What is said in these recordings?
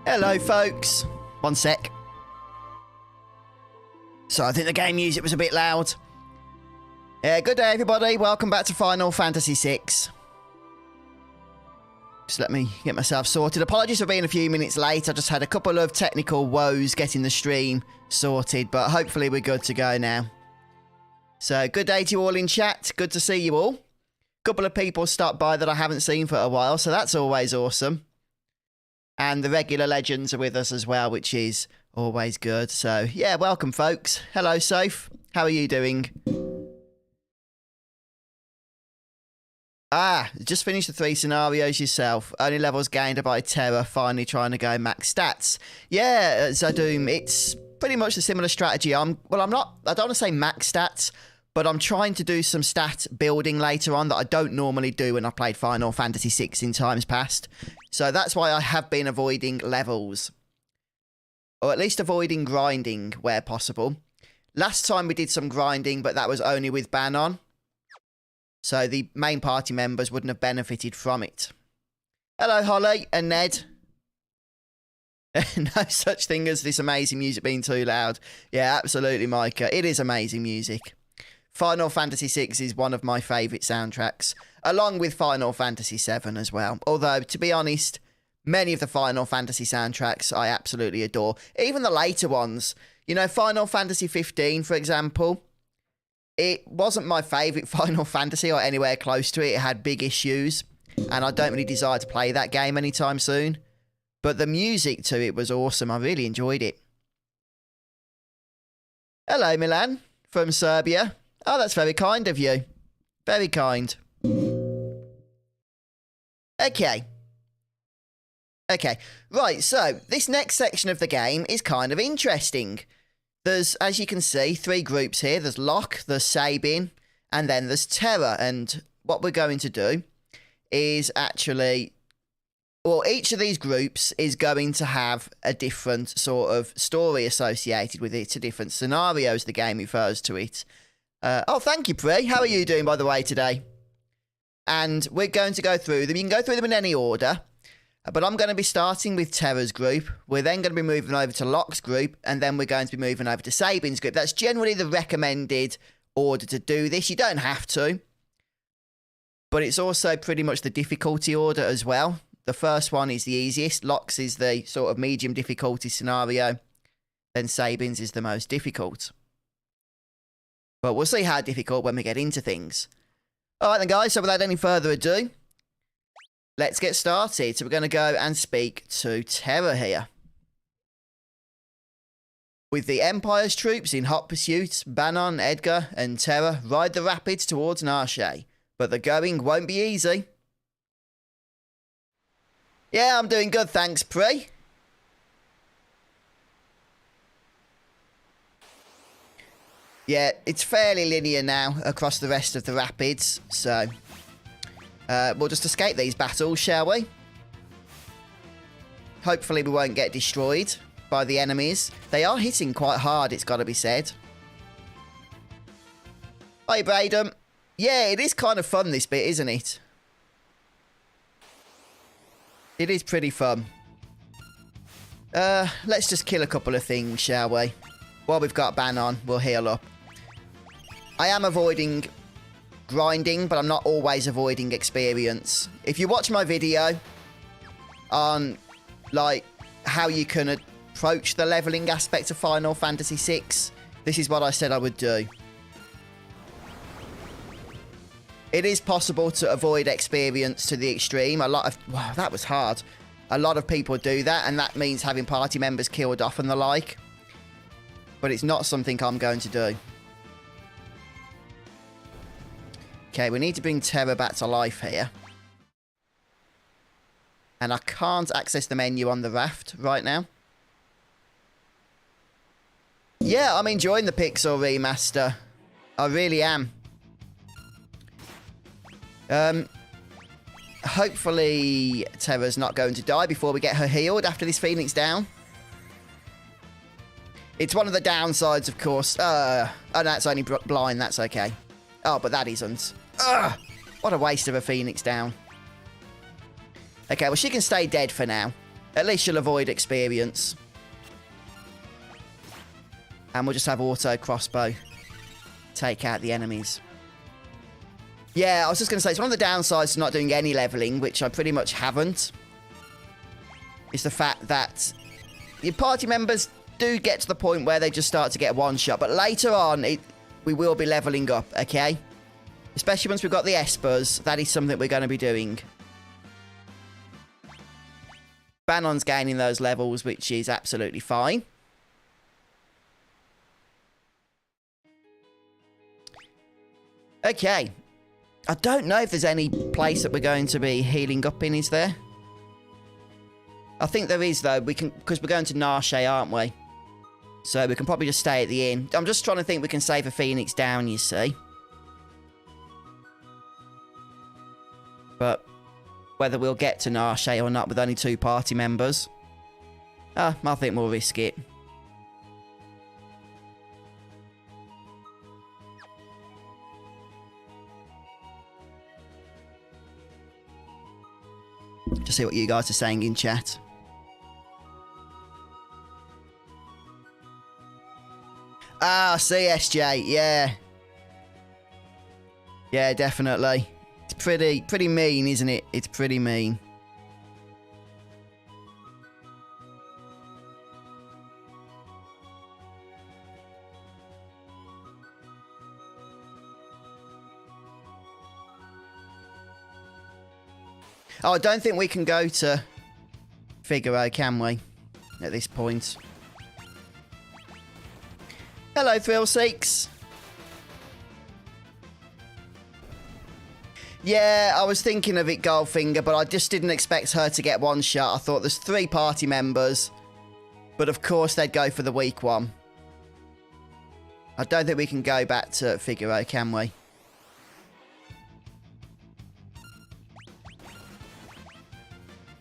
Hello, folks. One sec. So I think the game music was a bit loud. Good day, everybody. Welcome back to Final Fantasy VI. Just let me get myself sorted. Apologies for being a few minutes late. I just had a couple of technical woes getting the stream sorted, but hopefully we're good to go now. So good day to you all in chat. Good to see you all. Couple of people stopped by that I haven't seen for a while, so that's always awesome. And the regular legends are with us as well, which is always good. So, yeah, welcome, folks. Hello, Soph. How are you doing? Just finished the 3 scenarios yourself. Only levels gained by Terra, finally trying to go max stats. Yeah, Zadoom, it's pretty much a similar strategy. I don't want to say max stats, but I'm trying to do some stat building later on that I don't normally do when I played Final Fantasy VI in times past. So that's why I have been avoiding levels. Or at least avoiding grinding where possible. Last time we did some grinding, but that was only with ban on. So the main party members wouldn't have benefited from it. Hello, Holly and Ned. No such thing as this amazing music being too loud. Yeah, absolutely, Micah. It is amazing music. Final Fantasy VI is one of my favourite soundtracks, along with Final Fantasy VII as well. Although, to be honest, many of the Final Fantasy soundtracks I absolutely adore. Even the later ones. You know, Final Fantasy 15, for example. It wasn't my favourite Final Fantasy or anywhere close to it. It had big issues, and I don't really desire to play that game anytime soon. But the music to it was awesome. I really enjoyed it. Hello, Milan, from Serbia. Oh, that's very kind of you. Very kind. Okay. Okay. Right, so this next section of the game is kind of interesting. There's, as you can see, 3 groups here. There's Locke, there's Sabin, and then there's Terra. And what we're going to do is actually... Well, each of these groups is going to have a different sort of story associated with it, to different scenarios the game refers to it. Oh, thank you, Pre. How are you doing, by the way, today? And we're going to go through them. You can go through them in any order. But I'm going to be starting with Terra's group. We're then going to be moving over to Locke's group. And then we're going to be moving over to Sabin's group. That's generally the recommended order to do this. You don't have to. But it's also pretty much the difficulty order as well. The first one is the easiest. Locke's is the sort of medium difficulty scenario. Then Sabin's is the most difficult. But we'll see how difficult when we get into things. Alright then, guys, so without any further ado, let's get started. So we're going to go and speak to Terra here. With the Empire's troops in hot pursuit, Banon, Edgar and Terra ride the rapids towards Narshe. But the going won't be easy. Yeah, I'm doing good, thanks, Pre. Yeah, it's fairly linear now across the rest of the rapids, so we'll just escape these battles, shall we? Hopefully we won't get destroyed by the enemies. They are hitting quite hard, it's got to be said. Hi, Braden. Yeah, it is kind of fun, this bit, isn't it? It is pretty fun. Let's just kill a couple of things, shall we? While we've got ban on, we'll heal up. I am avoiding grinding, but I'm not always avoiding experience. If you watch my video on, like, how you can approach the leveling aspect of Final Fantasy VI, this is what I said I would do. It is possible to avoid experience to the extreme. Wow, that was hard. A lot of people do that, and that means having party members killed off and the like. But it's not something I'm going to do. Okay, we need to bring Terra back to life here. And I can't access the menu on the raft right now. Yeah, I'm enjoying the Pixel remaster. I really am. Hopefully Terra's not going to die before we get her healed after this Phoenix down. It's one of the downsides, of course. Oh, no, it's only blind. That's okay. Oh, but that isn't. Ugh! What a waste of a Phoenix down. Okay, well, she can stay dead for now. At least you'll avoid experience. And we'll just have auto crossbow take out the enemies. Yeah, I was just going to say, it's one of the downsides to not doing any leveling, which I pretty much haven't, is the fact that your party members do get to the point where they just start to get one shot. But later on, we will be leveling up, okay? Especially once we've got the espers, that is something we're going to be doing. Bannon's gaining those levels, which is absolutely fine. Okay. I don't know if there's any place that we're going to be healing up in, is there? I think there is, though. We can, because we're going to Narshe, aren't we? So we can probably just stay at the inn. I'm just trying to think we can save a Phoenix down, you see. But whether we'll get to Narshe or not with only 2 party members, I think we'll risk it. Just see what you guys are saying in chat. Ah, CSJ, yeah. Yeah, definitely. It's pretty mean, isn't it? It's pretty mean. Oh, I don't think we can go to Figaro, can we? At this point. Hello, Thrillseeks. Yeah, I was thinking of it, Goldfinger, but I just didn't expect her to get one shot. I thought there's 3 party members, but of course they'd go for the weak one. I don't think we can go back to Figaro, can we?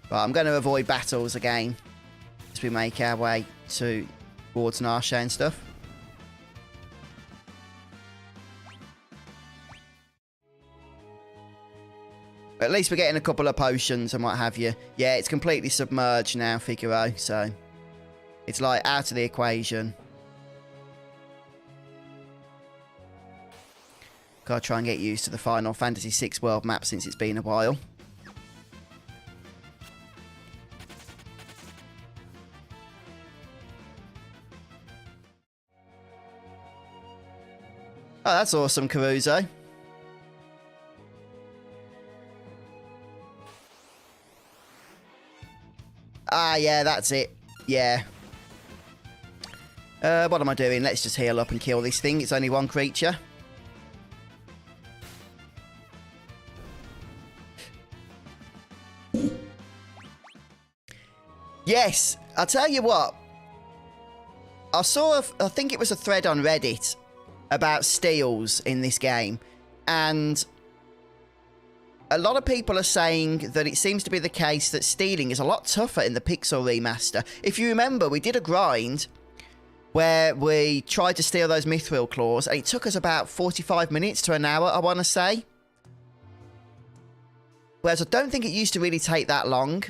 But I'm going to avoid battles again as we make our way towards Narshe and stuff. At least we're getting a couple of potions and what have you. Yeah, it's completely submerged now, Figaro, so it's like out of the equation. Gotta try and get used to the Final Fantasy VI world map since it's been a while. Oh, that's awesome, Caruso. Ah, yeah, that's it. Yeah. What am I doing? Let's just heal up and kill this thing. It's only one creature. Yes, I'll tell you what. I think it was a thread on Reddit about steals in this game, and a lot of people are saying that it seems to be the case that stealing is a lot tougher in the Pixel remaster. If you remember, we did a grind where we tried to steal those Mithril claws, and it took us about 45 minutes to an hour, I want to say. Whereas I don't think it used to really take that long.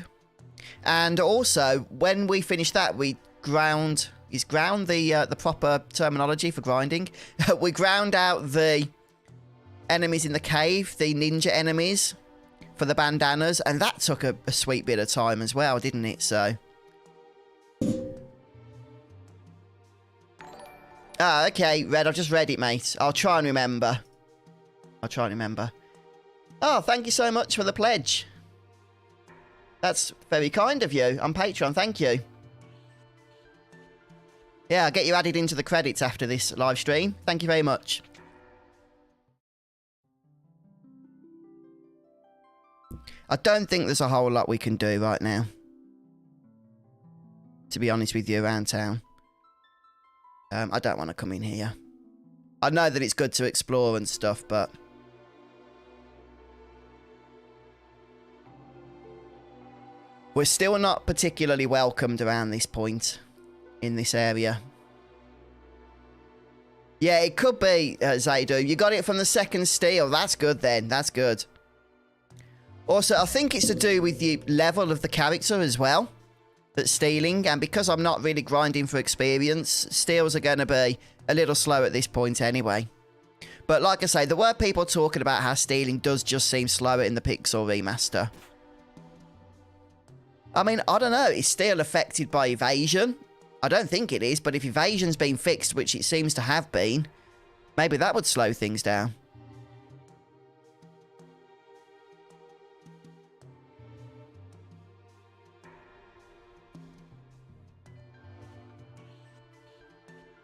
And also, when we finished that, we ground... Is ground the proper terminology for grinding? We ground out the enemies in the cave, the ninja enemies, for the bandanas, and that took a sweet bit of time as well, didn't it? So... Ah, okay, Red, I've just read it, mate. I'll try and remember. Oh, thank you so much for the pledge. That's very kind of you on Patreon, thank you. Yeah, I'll get you added into the credits after this live stream. Thank you very much. I don't think there's a whole lot we can do right now, to be honest with you, around town. I don't want to come in here. I know that it's good to explore and stuff, but... we're still not particularly welcomed around this point. In this area. Yeah, it could be, Zaydu. You got it from the second steal. That's good then. That's good. Also, I think it's to do with the level of the character as well. that's stealing, and because I'm not really grinding for experience, steals are going to be a little slow at this point anyway. But like I say, there were people talking about how stealing does just seem slower in the Pixel remaster. I mean, I don't know, is steal affected by evasion? I don't think it is, but if evasion's been fixed, which it seems to have been, maybe that would slow things down.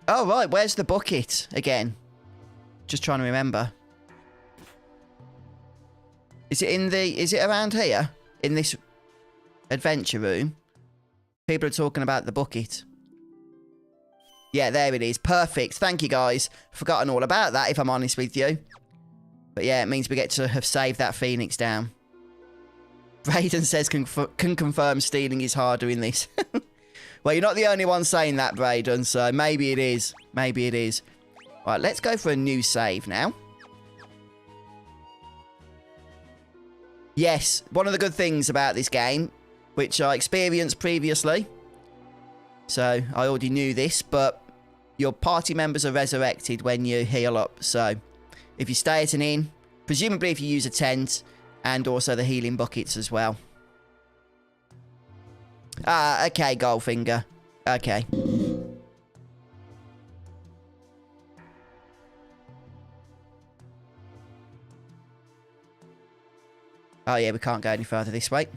Oh, right, where's the bucket again? Just trying to remember. Is it around here? In this adventure room? People are talking about the bucket. Yeah, there it is. Perfect. Thank you, guys. Forgotten all about that, if I'm honest with you. But yeah, it means we get to have saved that Phoenix down. Brayden says can confirm stealing is harder in this. Well, you're not the only one saying that, Brayden, so maybe it is. Maybe it is. Right, let's go for a new save now. Yes, one of the good things about this game, which I experienced previously, so I already knew this, but your party members are resurrected when you heal up. So if you stay at an inn, presumably if you use a tent, and also the healing buckets as well. Ah, okay, Goldfinger. Okay. Oh yeah, we can't go any further this way.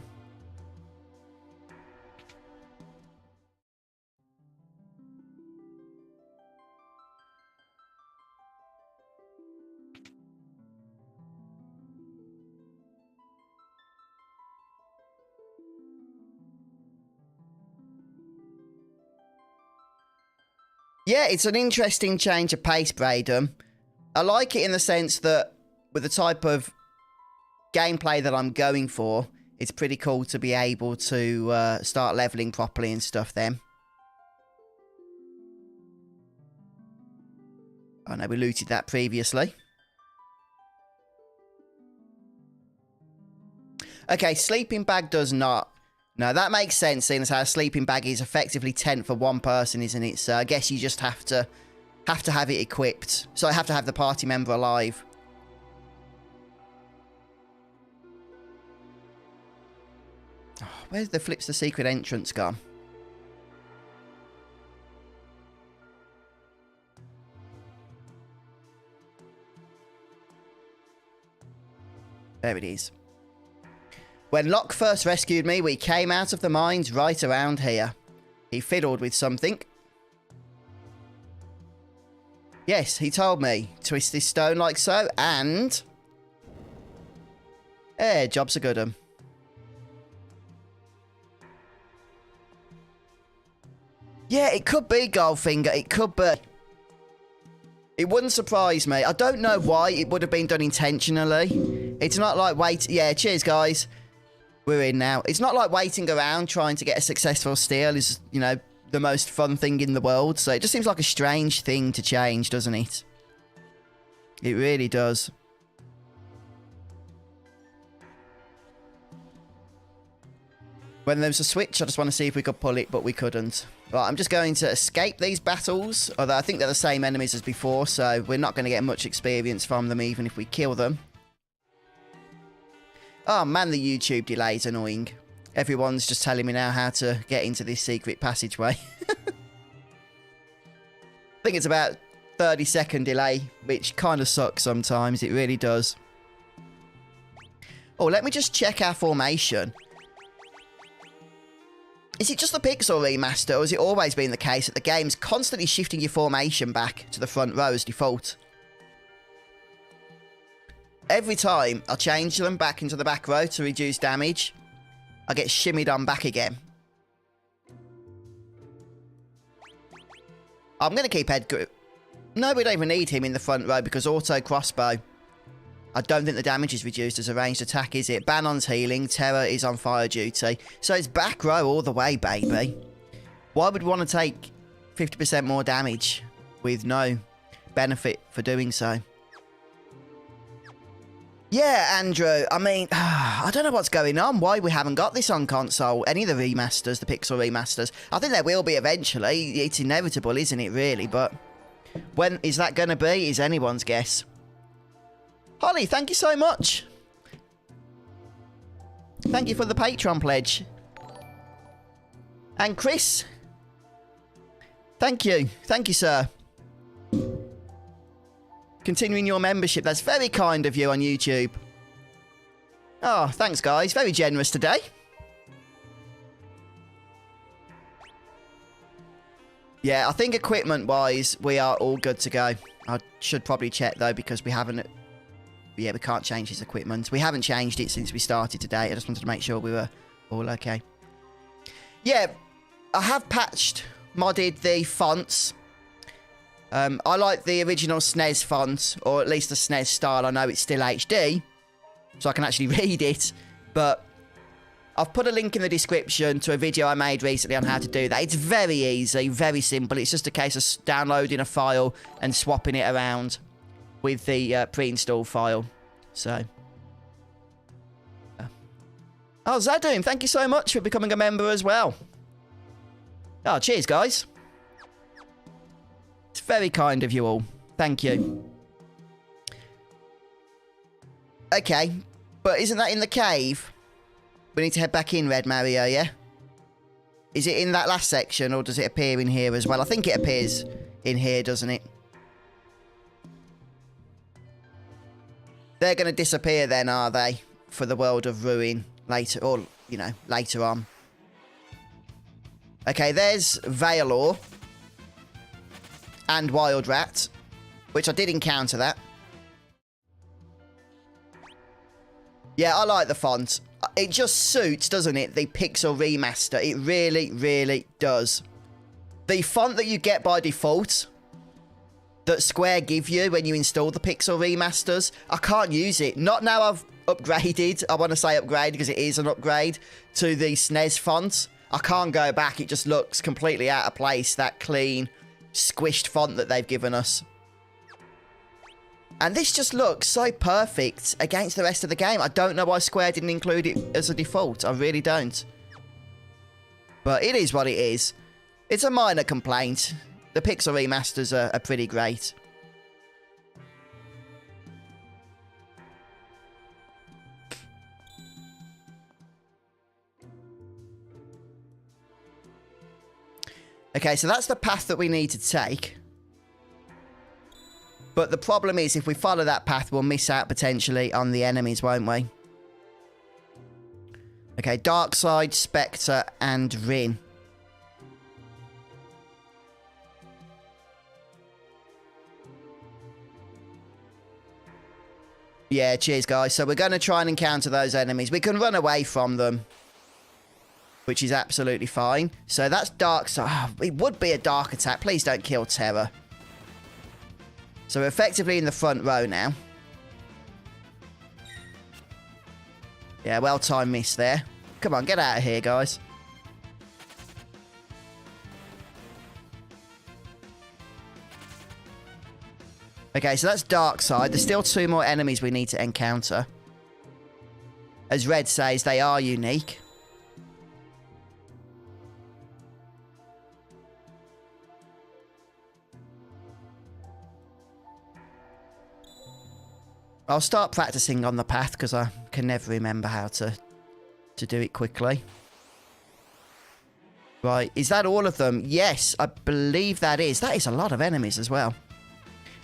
Yeah, it's an interesting change of pace, Brayden. I like it in the sense that with the type of gameplay that I'm going for, it's pretty cool to be able to start leveling properly and stuff then. Oh no, we looted that previously. Okay, sleeping bag does not. No, that makes sense, seeing as how a sleeping bag is effectively tent for one person, isn't it? So I guess you just have to have it equipped. So I have to have the party member alive. Oh, where's the flips the secret entrance gone? There it is. When Locke first rescued me, we came out of the mines right around here. He fiddled with something. Yes, he told me. Twist this stone like so, and... job's a good one. Yeah, it could be Goldfinger. It could be. It wouldn't surprise me. I don't know why it would have been done intentionally. It's not like wait. Yeah, cheers, guys. We're in now. It's not like waiting around trying to get a successful steal is, you know, the most fun thing in the world. So it just seems like a strange thing to change, doesn't it? It really does. When there was a switch, I just want to see if we could pull it, but we couldn't. Right, I'm just going to escape these battles, although I think they're the same enemies as before, so we're not going to get much experience from them even if we kill them. Oh man, the YouTube delay is annoying. Everyone's just telling me now how to get into this secret passageway. I think it's about 30-second delay, which kind of sucks sometimes. It really does. Oh, let me just check our formation. Is it just the Pixel remaster, or has it always been the case that the game's constantly shifting your formation back to the front row as default? Every time I change them back into the back row to reduce damage, I get shimmied on back again. I'm going to keep Edgar. No, we don't even need him in the front row because auto crossbow. I don't think the damage is reduced as a ranged attack, is it? Bannon's healing, Terra is on fire duty. So it's back row all the way, baby. Why would we want to take 50% more damage with no benefit for doing so? Yeah, Andrew, I mean, I don't know what's going on, why we haven't got this on console, any of the remasters, the Pixel remasters. I think there will be eventually, it's inevitable, isn't it, really, but when is that going to be is anyone's guess. Holly, thank you so much. Thank you for the Patreon pledge. And Chris, thank you, sir. Continuing your membership. That's very kind of you on YouTube. Oh, thanks, guys. Very generous today. Yeah, I think equipment-wise, we are all good to go. I should probably check, though, because we haven't... Yeah, we can't change his equipment. We haven't changed it since we started today. I just wanted to make sure we were all okay. Yeah, I have modded the fonts. I like the original SNES font, or at least the SNES style. I know it's still HD, so I can actually read it. But I've put a link in the description to a video I made recently on how to do that. It's very easy, very simple. It's just a case of downloading a file and swapping it around with the pre-installed file. So, oh, Zadoom, thank you so much for becoming a member as well. Oh, cheers, guys. It's very kind of you all. Thank you. Okay, but isn't that in the cave? We need to head back in, Red Mario, yeah? Is it in that last section, or does it appear in here as well? I think it appears in here, doesn't it? They're going to disappear then, are they? For the world of ruin later, or, you know, later on. Okay, there's Veilor. And Wild Rat, which I did encounter that. Yeah, I like the font. It just suits, doesn't it, the Pixel Remaster. It really, really does. The font that you get by default, that Square give you when you install the Pixel Remasters, I can't use it. Not now I've upgraded. I want to say upgrade because it is an upgrade to the SNES font. I can't go back. It just looks completely out of place, that clean, squished font that they've given us. And this just looks so perfect against the rest of the game. I don't know why Square didn't include it as a default. I really don't. But it is what it is. It's a minor complaint. The Pixel Remasters are pretty great. Okay, so that's the path that we need to take. But the problem is, if we follow that path, we'll miss out potentially on the enemies, won't we? Okay, Darkside, Spectre, and Rin. Yeah, cheers, guys. So we're going to try and encounter those enemies. We can run away from them, which is absolutely fine. So that's Darkside. Oh, it would be a dark attack. Please don't kill Terra. So we're effectively in the front row now. Yeah, well-timed miss there. Come on, get out of here, guys. Okay, so that's Darkside. There's still 2 more enemies we need to encounter. As Red says, they are unique. I'll start practicing on the path because I can never remember how to do it quickly. Right, is that all of them? Yes, I believe that is. That is a lot of enemies as well.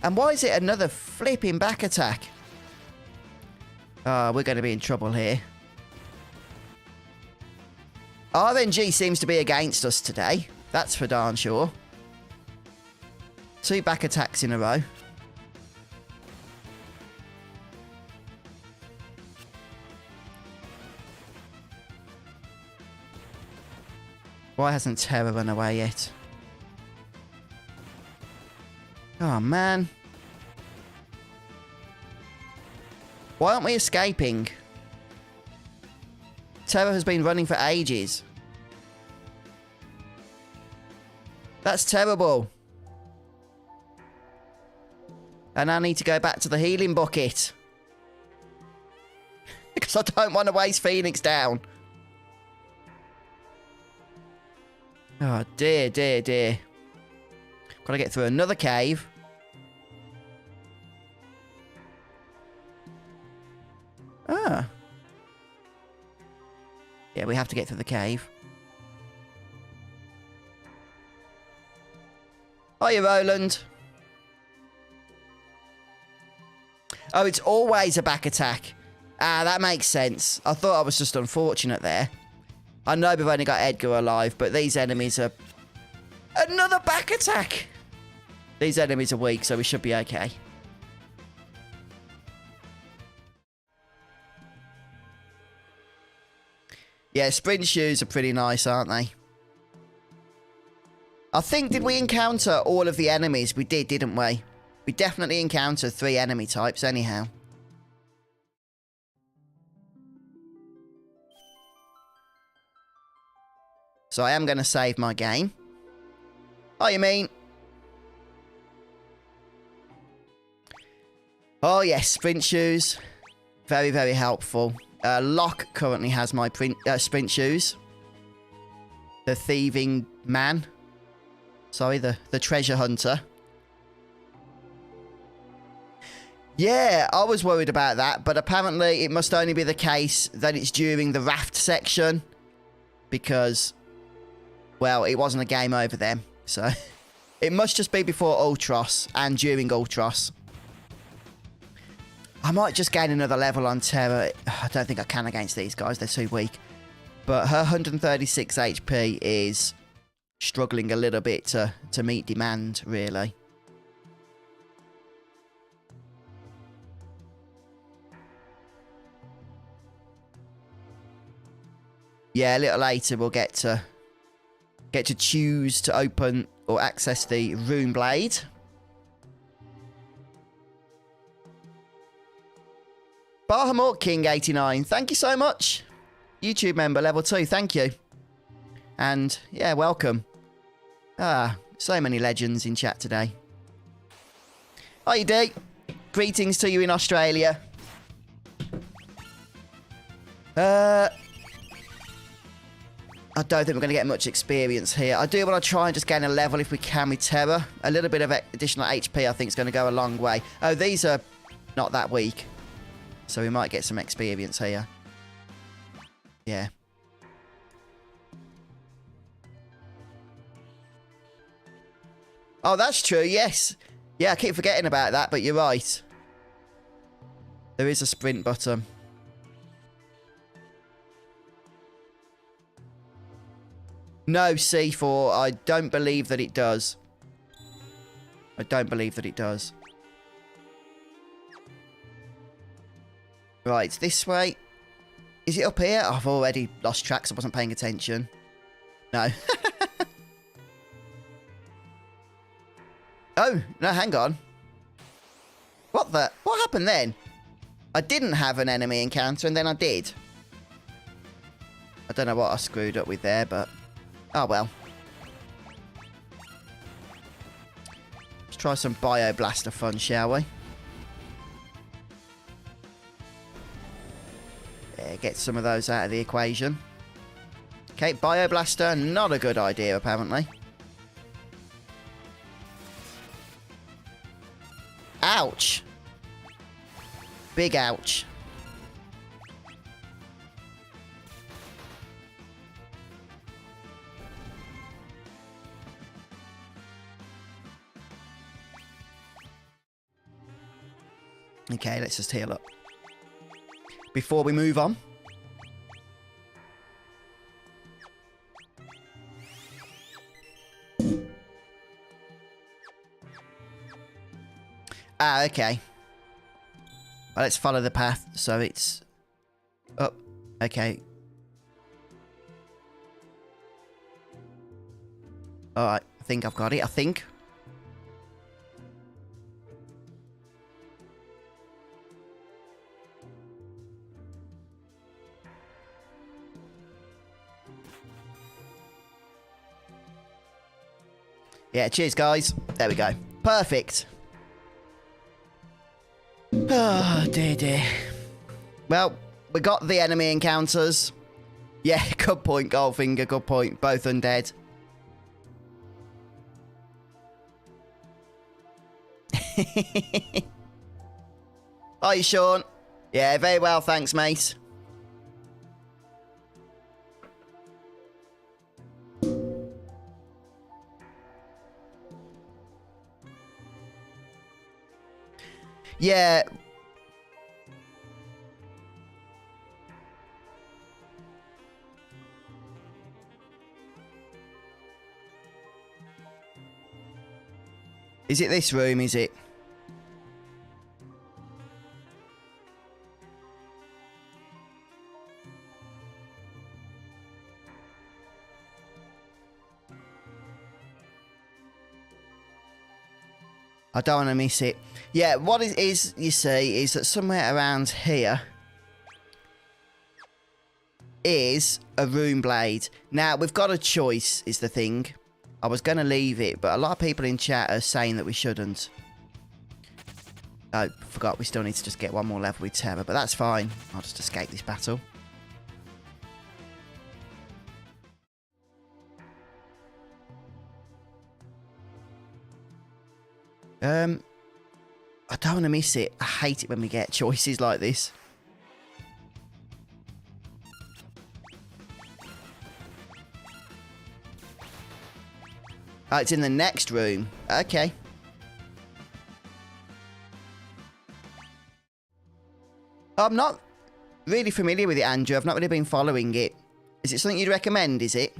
And why is it another flipping back attack? Oh, we're going to be in trouble here. RNG seems to be against us today. That's for darn sure. 2 back attacks in a row. Why hasn't Terra run away yet? Oh, man. Why aren't we escaping? Terra has been running for ages. That's terrible. And I need to go back to the healing bucket. because I don't want to waste Phoenix down. Oh, dear, dear, dear. Got to get through another cave. Ah. Yeah, we have to get through the cave. Hiya, Roland. Oh, it's always a back attack. Ah, that makes sense. I thought I was just unfortunate there. I know we've only got Edgar alive, but these enemies are... Another back attack! These enemies are weak, so we should be okay. Yeah, sprint shoes are pretty nice, aren't they? I think, did we encounter all of the enemies? We did, didn't we? We definitely encountered 3 enemy types anyhow. So I am going to save my game. Oh, you mean? Oh, yes, sprint shoes. Very, very helpful. Locke currently has my sprint shoes. The thieving man. Sorry, the treasure hunter. Yeah, I was worried about that, but apparently it must only be the case that it's during the raft section. Because, well, it wasn't a game over them. So, it must just be before Ultros and during Ultros. I might just gain another level on Terra. I don't think I can against these guys. They're too weak. But her 136 HP is struggling a little bit to meet demand, really. Yeah, a little later we'll get to choose to open or access the rune blade. Bahamut King 89, thank you so much. YouTube member level 2, thank you. And yeah, welcome. Ah, so many legends in chat today. Hi D. Greetings to you in Australia. I don't think we're going to get much experience here. I do want to try and just gain a level if we can with Terra. A little bit of additional HP I think is going to go a long way. Oh, these are not that weak. So we might get some experience here. Yeah. Oh, that's true, yes. Yeah, I keep forgetting about that, but you're right. There is a sprint button. No, C4. I don't believe that it does. I don't believe that it does. Right, this way. Is it up here? I've already lost track, so I wasn't paying attention. No. Oh, no, hang on. What the? What happened then? I didn't have an enemy encounter, and then I did. I don't know what I screwed up with there, but... Oh, well. Let's try some Bioblaster fun, shall we? Yeah, get some of those out of the equation. Okay, Bioblaster, not a good idea, apparently. Ouch. Big ouch. Okay, let's just heal up. Before we move on. Ah, okay. Well, let's follow the path. So it's up. Okay. Alright, I think I've got it. I think. Yeah, cheers, guys. There we go. Perfect. Oh, dear, dear. Well, we got the enemy encounters. Yeah, good point, Goldfinger, good point. Both undead. Hi, Sean. Yeah, very well, thanks, mate. Yeah. Is it this room, is it? I don't want to miss it. Yeah, what it is, you see, is that somewhere around here is a rune blade. Now, we've got a choice, is the thing. I was going to leave it, but a lot of people in chat are saying that we shouldn't. Oh, forgot we still need to just get one more level with Terra, but that's fine. I'll just escape this battle. I don't want to miss it. I hate it when we get choices like this. Oh, it's in the next room. Okay. I'm not really familiar with it, Andrew. I've not really been following it. Is it something you'd recommend, is it?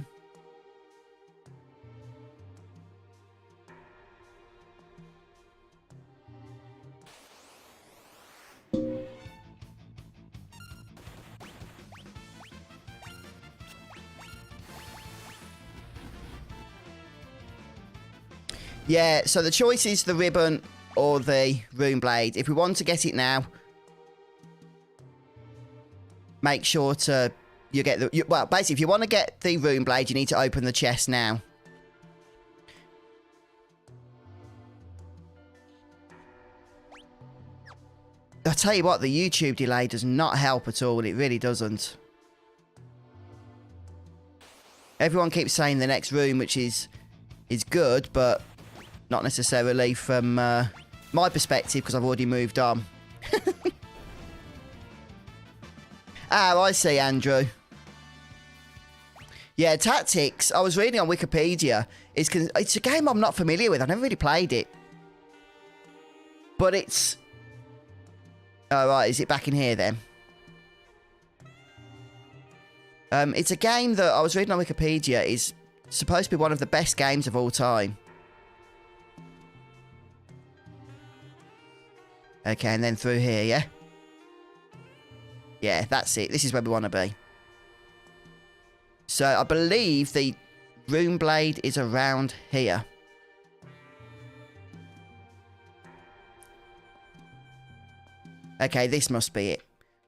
Yeah, so the choice is the ribbon or the rune blade. If we want to get it now, make sure to get the... well, basically, if you want to get the rune blade, you need to open the chest now. I'll tell you what, the YouTube delay does not help at all. It really doesn't. Everyone keeps saying the next room, which is good, but not necessarily from my perspective, because I've already moved on. Oh, I see, Andrew. Yeah, Tactics, I was reading on Wikipedia. It's a game I'm not familiar with. I've never really played it. But it's... oh, right, is it back in here then? It's a game that I was reading on Wikipedia is supposed to be one of the best games of all time. Okay, and then through here, yeah? Yeah, that's it. This is where we want to be. So, I believe the rune blade is around here. Okay, this must be it.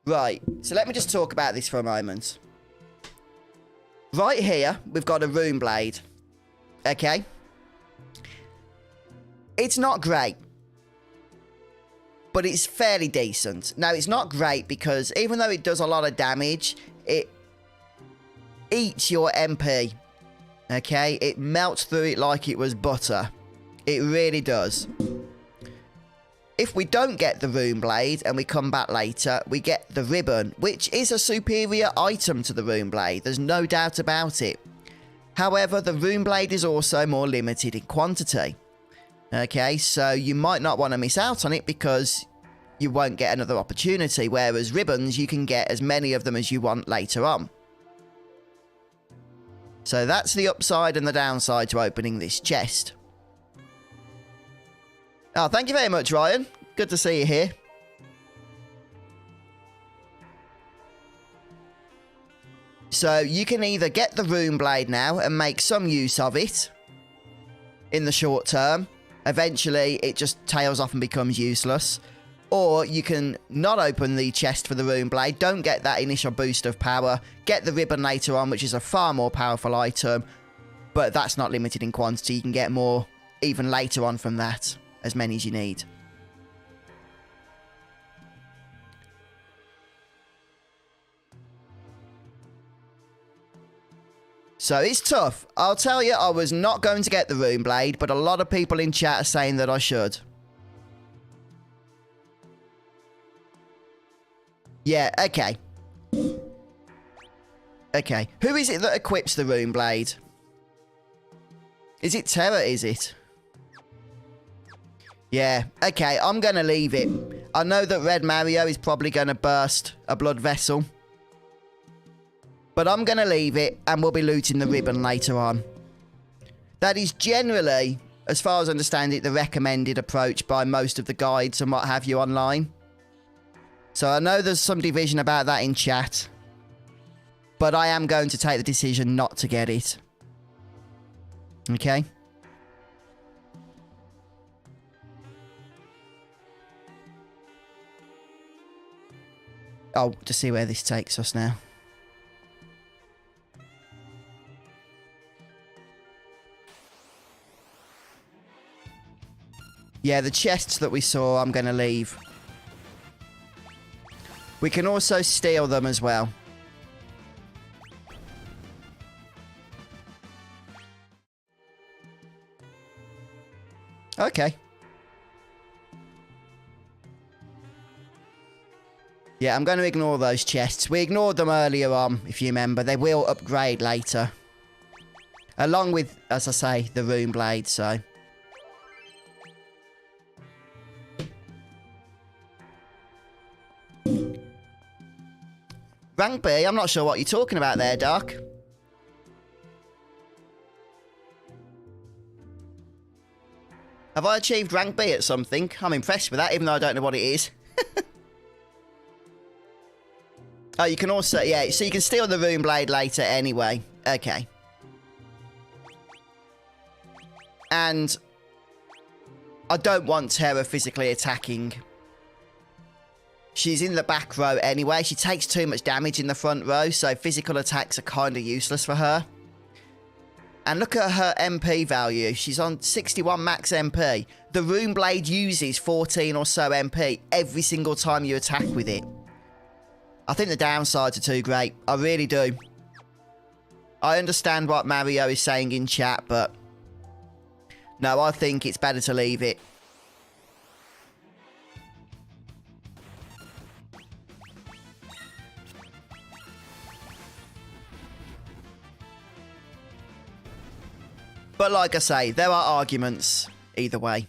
Right, so let me just talk about this for a moment. Right here, we've got a rune blade. Okay? It's not great, but it's fairly decent. Now, it's not great because even though it does a lot of damage, it eats your MP. Okay? It melts through it like it was butter. It really does. If we don't get the rune blade and we come back later, we get the ribbon, which is a superior item to the rune blade. There's no doubt about it. However, the rune blade is also more limited in quantity. Okay, so you might not want to miss out on it because you won't get another opportunity, whereas ribbons, you can get as many of them as you want later on. So that's the upside and the downside to opening this chest. Oh, thank you very much, Ryan. Good to see you here. So you can either get the rune blade now and make some use of it in the short term. Eventually, it just tails off and becomes useless. Or you can not open the chest for the rune blade, don't get that initial boost of power, get the ribbon later on, which is a far more powerful item, but that's not limited in quantity. You can get more even later on from that, as many as you need. So it's tough. I'll tell you, I was not going to get the Rune Blade, but a lot of people in chat are saying that I should. Yeah, okay. Okay. Who is it that equips the Rune Blade? Is it Terra, is it? Yeah, okay, I'm going to leave it. I know that Red Mario is probably going to burst a blood vessel. But I'm going to leave it, and we'll be looting the ribbon later on. That is generally, as far as I understand it, the recommended approach by most of the guides and what have you online. So I know there's some division about that in chat. But I am going to take the decision not to get it. Okay? Oh, to see where this takes us now. Yeah, the chests that we saw, I'm going to leave. We can also steal them as well. Okay. Yeah, I'm going to ignore those chests. We ignored them earlier on, if you remember. They will upgrade later. Along with, as I say, the Rune Blade, so... Rank B? I'm not sure what you're talking about there, Dark. Have I achieved rank B at something? I'm impressed with that, even though I don't know what it is. Oh, you can also... Yeah, so you can steal the Rune Blade later anyway. Okay. And... I don't want Terra physically attacking. She's in the back row anyway. She takes too much damage in the front row, so physical attacks are kind of useless for her. And look at her MP value. She's on 61 max MP. The Rune Blade uses 14 or so MP every single time you attack with it. I think the downsides are too great. I really do. I understand what Mario is saying in chat, but... No, I think it's better to leave it. But like I say, there are arguments either way.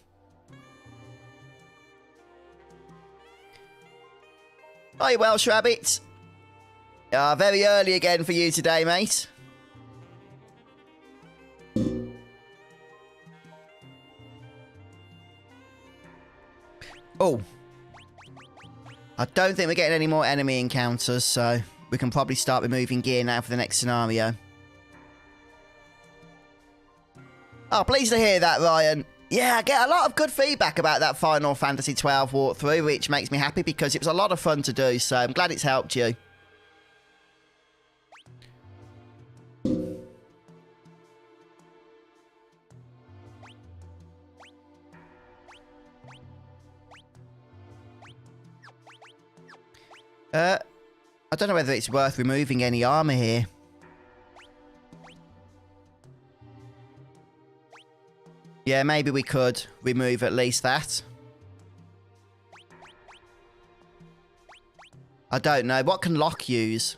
Hi, Welsh Rabbit. Very early again for you today, mate. Oh. I don't think we're getting any more enemy encounters, so we can probably start removing gear now for the next scenario. Oh, pleased to hear that, Ryan. Yeah, I get a lot of good feedback about that Final Fantasy XII walkthrough, which makes me happy because it was a lot of fun to do, so I'm glad it's helped you. I don't know whether it's worth removing any armor here. Yeah, maybe we could remove at least that. I don't know. What can Locke use?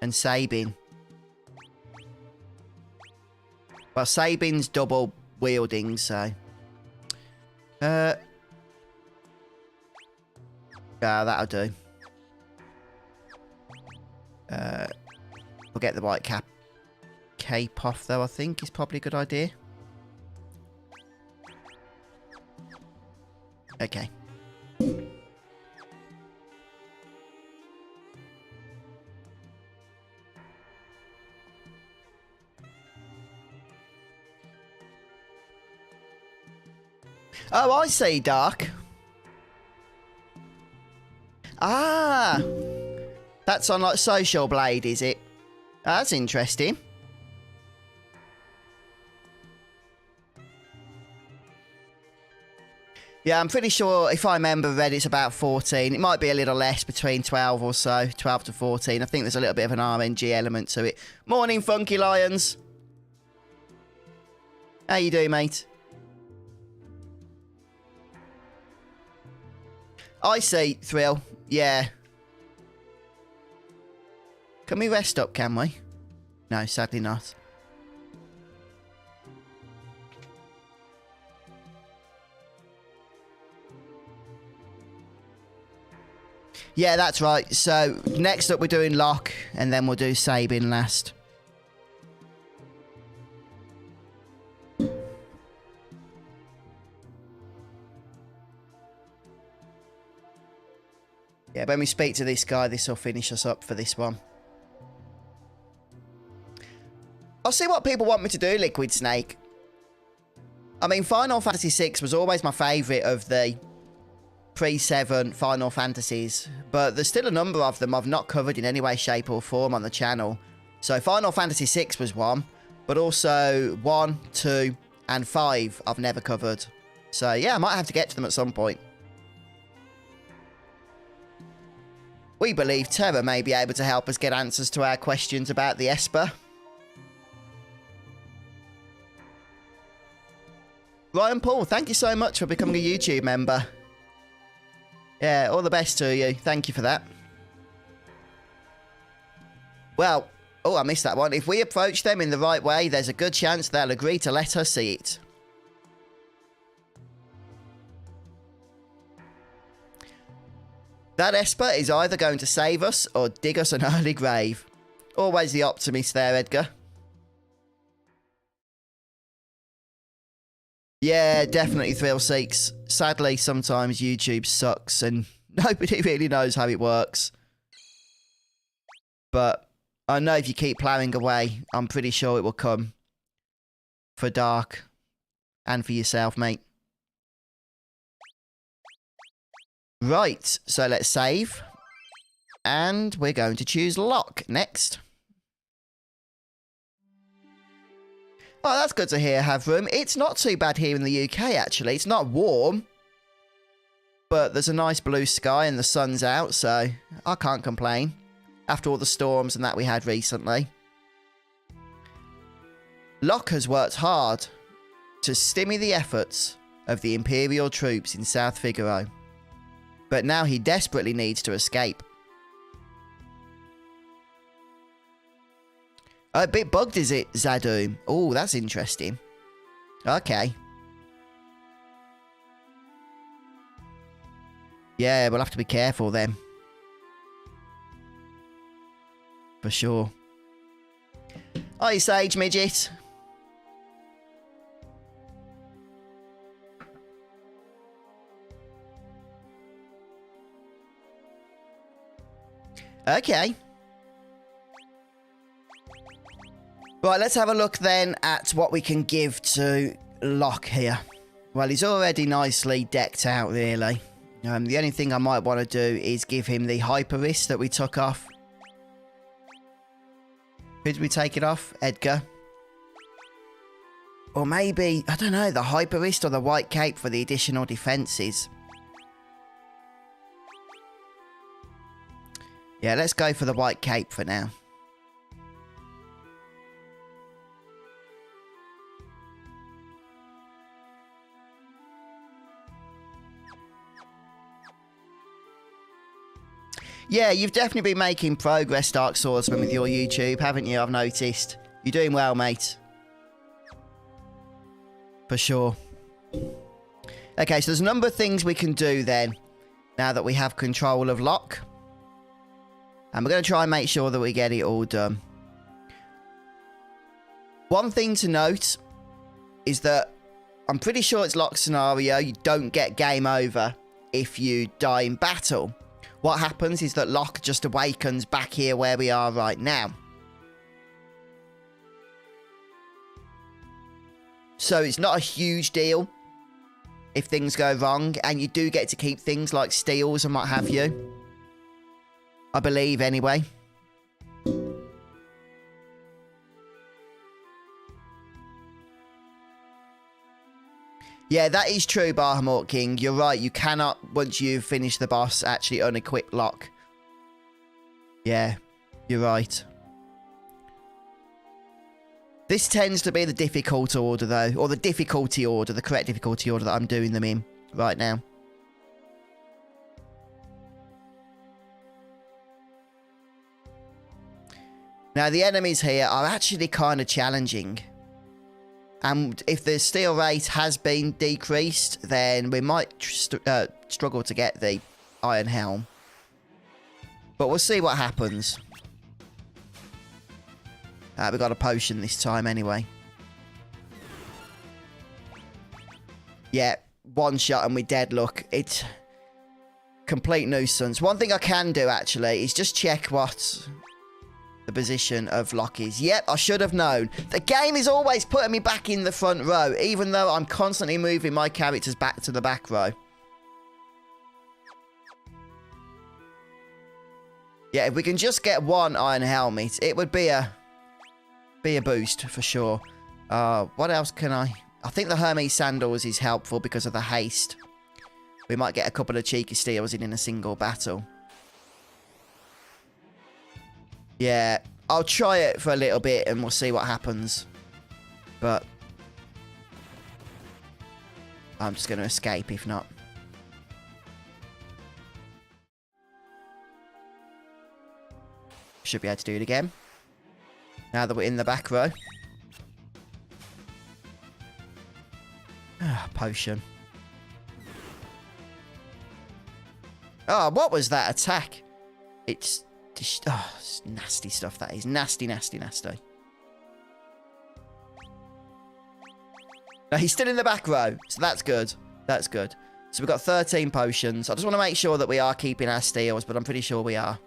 And Sabin? Well, Sabin's double wielding, so... Yeah, that'll do. We'll get the white cape off, though, I think is probably a good idea. Okay. Oh, I see, Dark. Ah! That's on, like, Social Blade, is it? Oh, that's interesting. Yeah, I'm pretty sure, if I remember right, it's about 14. It might be a little less, between 12 or so, 12 to 14. I think there's a little bit of an RNG element to it. Morning, Funky Lions. How you doing, mate? I see, Thrill. Yeah. Can we rest up, can we? No, sadly not. Yeah, that's right. So, next up we're doing Locke, and then we'll do Sabin last. Yeah, when we speak to this guy, this will finish us up for this one. I'll see what people want me to do, Liquid Snake. I mean, Final Fantasy VI was always my favourite of the pre-7 Final Fantasies, but there's still a number of them I've not covered in any way, shape or form on the channel. So Final Fantasy VI was one, but also 1, 2 and 5 I've never covered. So yeah, I might have to get to them at some point. We believe Terra may be able to help us get answers to our questions about the Esper. Ryan Paul, thank you so much for becoming a YouTube member. Yeah, all the best to you. Thank you for that. Well, oh, I missed that one. If we approach them in the right way, there's a good chance they'll agree to let us see it. That Esper is either going to save us or dig us an early grave. Always the optimist there, Edgar. Yeah, definitely thrill seeks. Sadly, sometimes YouTube sucks and nobody really knows how it works. But I know if you keep ploughing away, I'm pretty sure it will come. For Dark. And for yourself, mate. Right, so let's save. And we're going to choose Locke next. Oh, that's good to hear, Havroom. It's not too bad here in the UK, actually. It's not warm. But there's a nice blue sky and the sun's out, so I can't complain. After all the storms and that we had recently. Locke has worked hard to stymie the efforts of the Imperial troops in South Figaro. But now he desperately needs to escape. A bit bugged, is it, Zadoom? Oh, that's interesting. Okay. Yeah, we'll have to be careful then. For sure. Hi, Sage Midget. Okay. Right, let's have a look then at what we can give to Locke here. Well, he's already nicely decked out, really. The only thing I might want to do is give him the Hyper Wrist that we took off. Who did we take it off? Edgar. Or maybe, I don't know, the Hyper Wrist or the White Cape for the additional defences. Yeah, let's go for the White Cape for now. Yeah, you've definitely been making progress, Dark Swordsman, with your YouTube, haven't you? I've noticed. You're doing well, mate. For sure. Okay, so there's a number of things we can do then, now that we have control of Locke. And we're going to try and make sure that we get it all done. One thing to note is that I'm pretty sure it's Locke's scenario. You don't get game over if you die in battle. What happens is that Locke just awakens back here where we are right now. So it's not a huge deal if things go wrong. And you do get to keep things like steals and what have you. I believe, anyway. Yeah, that is true, Bahamut King. You're right. You cannot, once you've finished the boss, actually unequip Locke. Yeah, you're right. This tends to be the difficult order, though. Or the difficulty order, the correct difficulty order that I'm doing them in right now. Now, the enemies here are actually kind of challenging. And if the steel rate has been decreased, then we might struggle to get the Iron Helm. But we'll see what happens. We got a potion this time anyway. Yeah, one shot and we're dead, look. It's complete nuisance. One thing I can do, actually, is just check what the position of Locke is. Yep, I should have known. The game is always putting me back in the front row, even though I'm constantly moving my characters back to the back row. Yeah, if we can just get one Iron Helmet, it would be a boost for sure. What else can I think the Hermes Sandals is helpful because of the haste. We might get a couple of cheeky steals in a single battle. Yeah, I'll try it for a little bit and we'll see what happens. But I'm just going to escape if not. Should be able to do it again. Now that we're in the back row. Potion. Oh, what was that attack? It's nasty stuff, that is. Nasty, nasty, nasty. Now, he's still in the back row, so that's good. That's good. So we've got 13 potions. I just want to make sure that we are keeping our steals, but I'm pretty sure we are.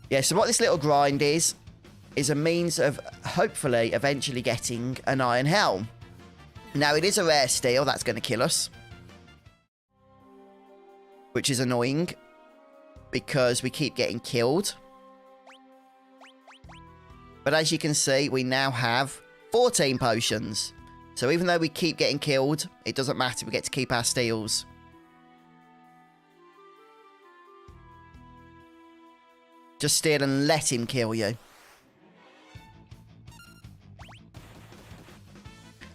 Yeah, so what this little grind is a means of hopefully eventually getting an Iron Helm. Now, it is a rare steal. That's going to kill us. Which is annoying because we keep getting killed. But as you can see, we now have 14 potions. So even though we keep getting killed, it doesn't matter. We get to keep our steals. Just steal and let him kill you.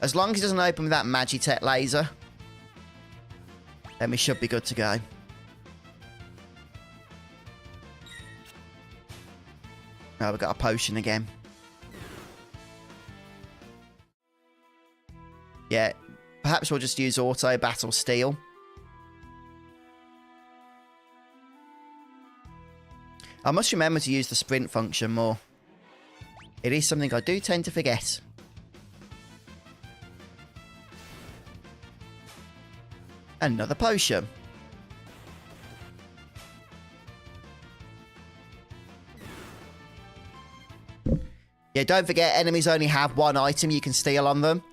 As long as he doesn't open with that Magitech laser, then we should be good to go. Oh, we've got a potion again. Yeah, perhaps we'll just use auto battle steel. I must remember to use the sprint function more. It is something I do tend to forget. Another potion. Yeah, don't forget, enemies only have one item you can steal on them.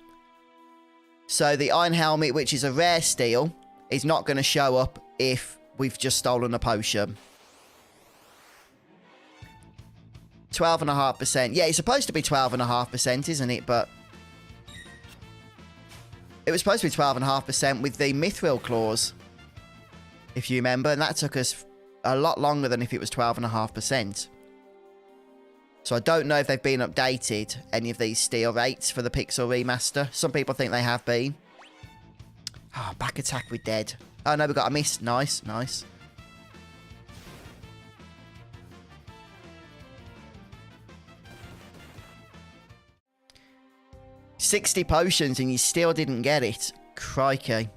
So the Iron Helmet, which is a rare steal, is not going to show up if we've just stolen a potion. 12.5%. Yeah, it's supposed to be 12.5%, isn't it? But it was supposed to be 12.5% with the Mithril clause, if you remember. And that took us a lot longer than if it was 12.5%. So I don't know if they've been updated, any of these steal rates for the Pixel Remaster. Some people think they have been. Oh, back attack with dead. Oh, no, we got a miss. Nice, nice. $60 potions and you still didn't get it. Crikey.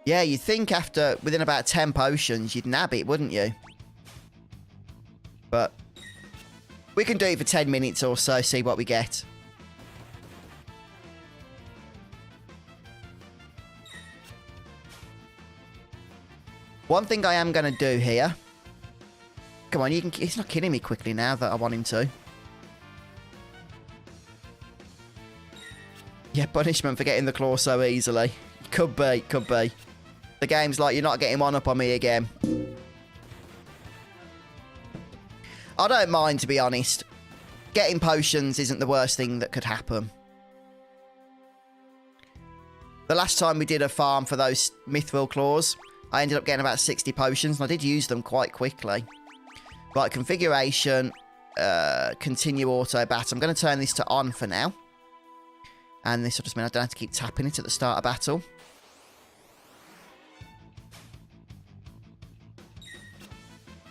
Yeah, you'd think within about 10 potions, you'd nab it, wouldn't you? But we can do it for 10 minutes or so, see what we get. One thing I am going to do here. Come on, he's not killing me quickly now that I want him to. Yeah, punishment for getting the claw so easily. Could be, could be. The game's like, you're not getting one up on me again. I don't mind, to be honest. Getting potions isn't the worst thing that could happen. The last time we did a farm for those mithril claws, I ended up getting about 60 potions, and I did use them quite quickly. Right, configuration, continue auto bat. I'm going to turn this to on for now. And this will just mean I don't have to keep tapping it at the start of battle.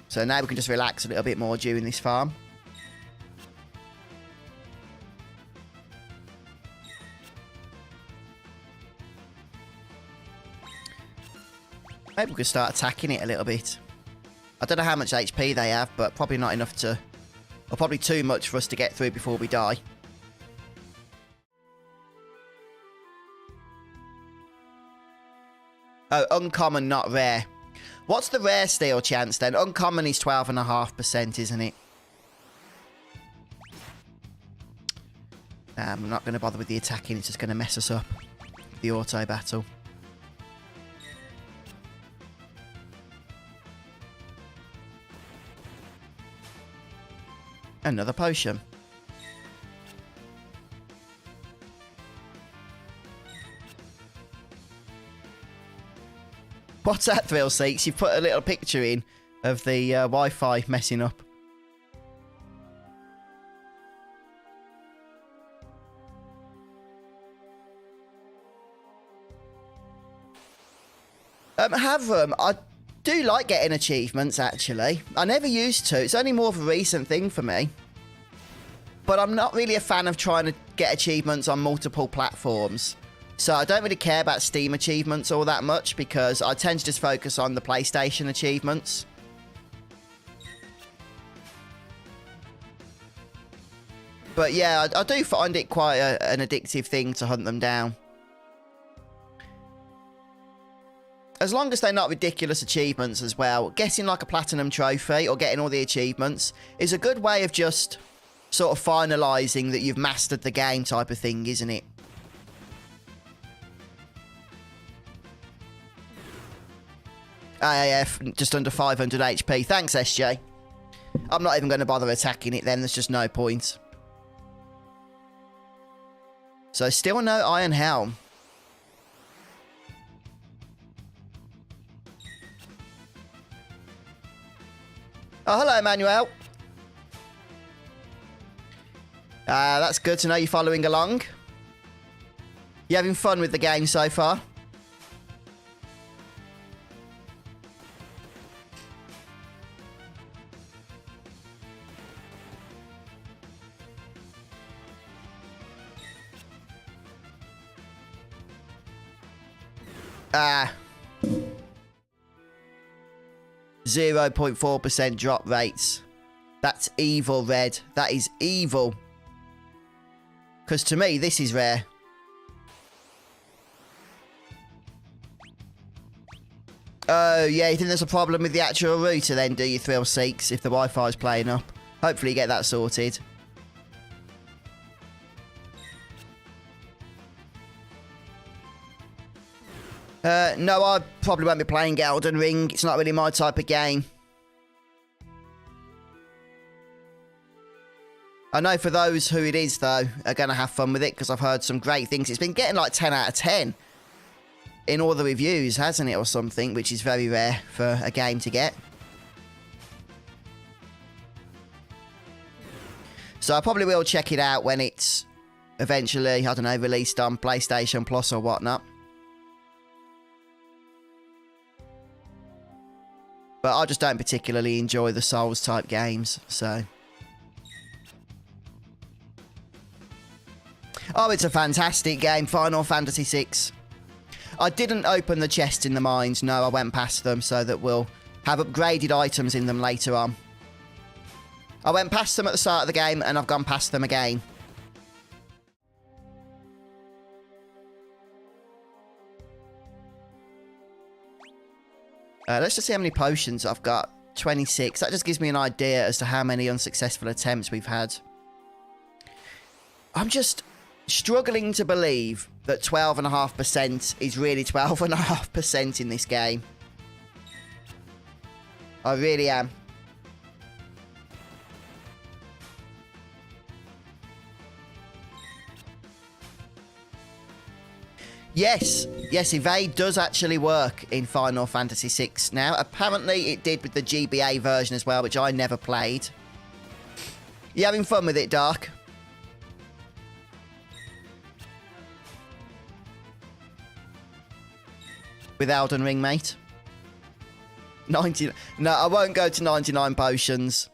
So now we can just relax a little bit more during this farm. Maybe we could start attacking it a little bit. I don't know how much HP they have, but probably not enough to... Or probably too much for us to get through before we die. Oh, uncommon, not rare. What's the rare steal chance then? Uncommon is 12.5%, isn't it? I'm not going to bother with the attacking. It's just going to mess us up. The auto battle. Another potion. What's that, Thrill Seeks? You've put a little picture in of the Wi-Fi messing up. Have them. I do like getting achievements, actually. I never used to. It's only more of a recent thing for me. But I'm not really a fan of trying to get achievements on multiple platforms. So I don't really care about Steam achievements all that much, because I tend to just focus on the PlayStation achievements. But yeah, I do find it quite an addictive thing to hunt them down. As long as they're not ridiculous achievements as well. Getting like a platinum trophy or getting all the achievements is a good way of just sort of finalising that you've mastered the game type of thing, isn't it? AAF, just under 500 HP. Thanks, SJ. I'm not even going to bother attacking it then. There's just no point. So still no Iron Helm. Oh, hello, Emmanuel. That's good to know you're following along. You having fun with the game so far? Ah. 0.4% drop rates. That's evil, Red. That is evil. Because to me, this is rare. Oh, yeah, you think there's a problem with the actual router then, do you, Thrill Seeks, if the Wi-Fi's playing up? Hopefully you get that sorted. No, I probably won't be playing Elden Ring. It's not really my type of game. I know for those who it is, though, are going to have fun with it, because I've heard some great things. It's been getting like 10 out of 10 in all the reviews, hasn't it, or something, which is very rare for a game to get. So I probably will check it out when it's eventually, I don't know, released on PlayStation Plus or whatnot. But I just don't particularly enjoy the Souls-type games, so... Oh, it's a fantastic game, Final Fantasy VI. I didn't open the chests in the mines, no, I went past them, so that we'll have upgraded items in them later on. I went past them at the start of the game, and I've gone past them again. Let's just see how many potions I've got. 26. That just gives me an idea as to how many unsuccessful attempts we've had. I'm just struggling to believe that 12.5% is really 12.5% in this game. I really am. Yes, yes, evade does actually work in Final Fantasy VI now. Apparently it did with the GBA version as well, which I never played. You having fun with it, Dark? With Elden Ring, mate? 90... No, I won't go to 99 potions.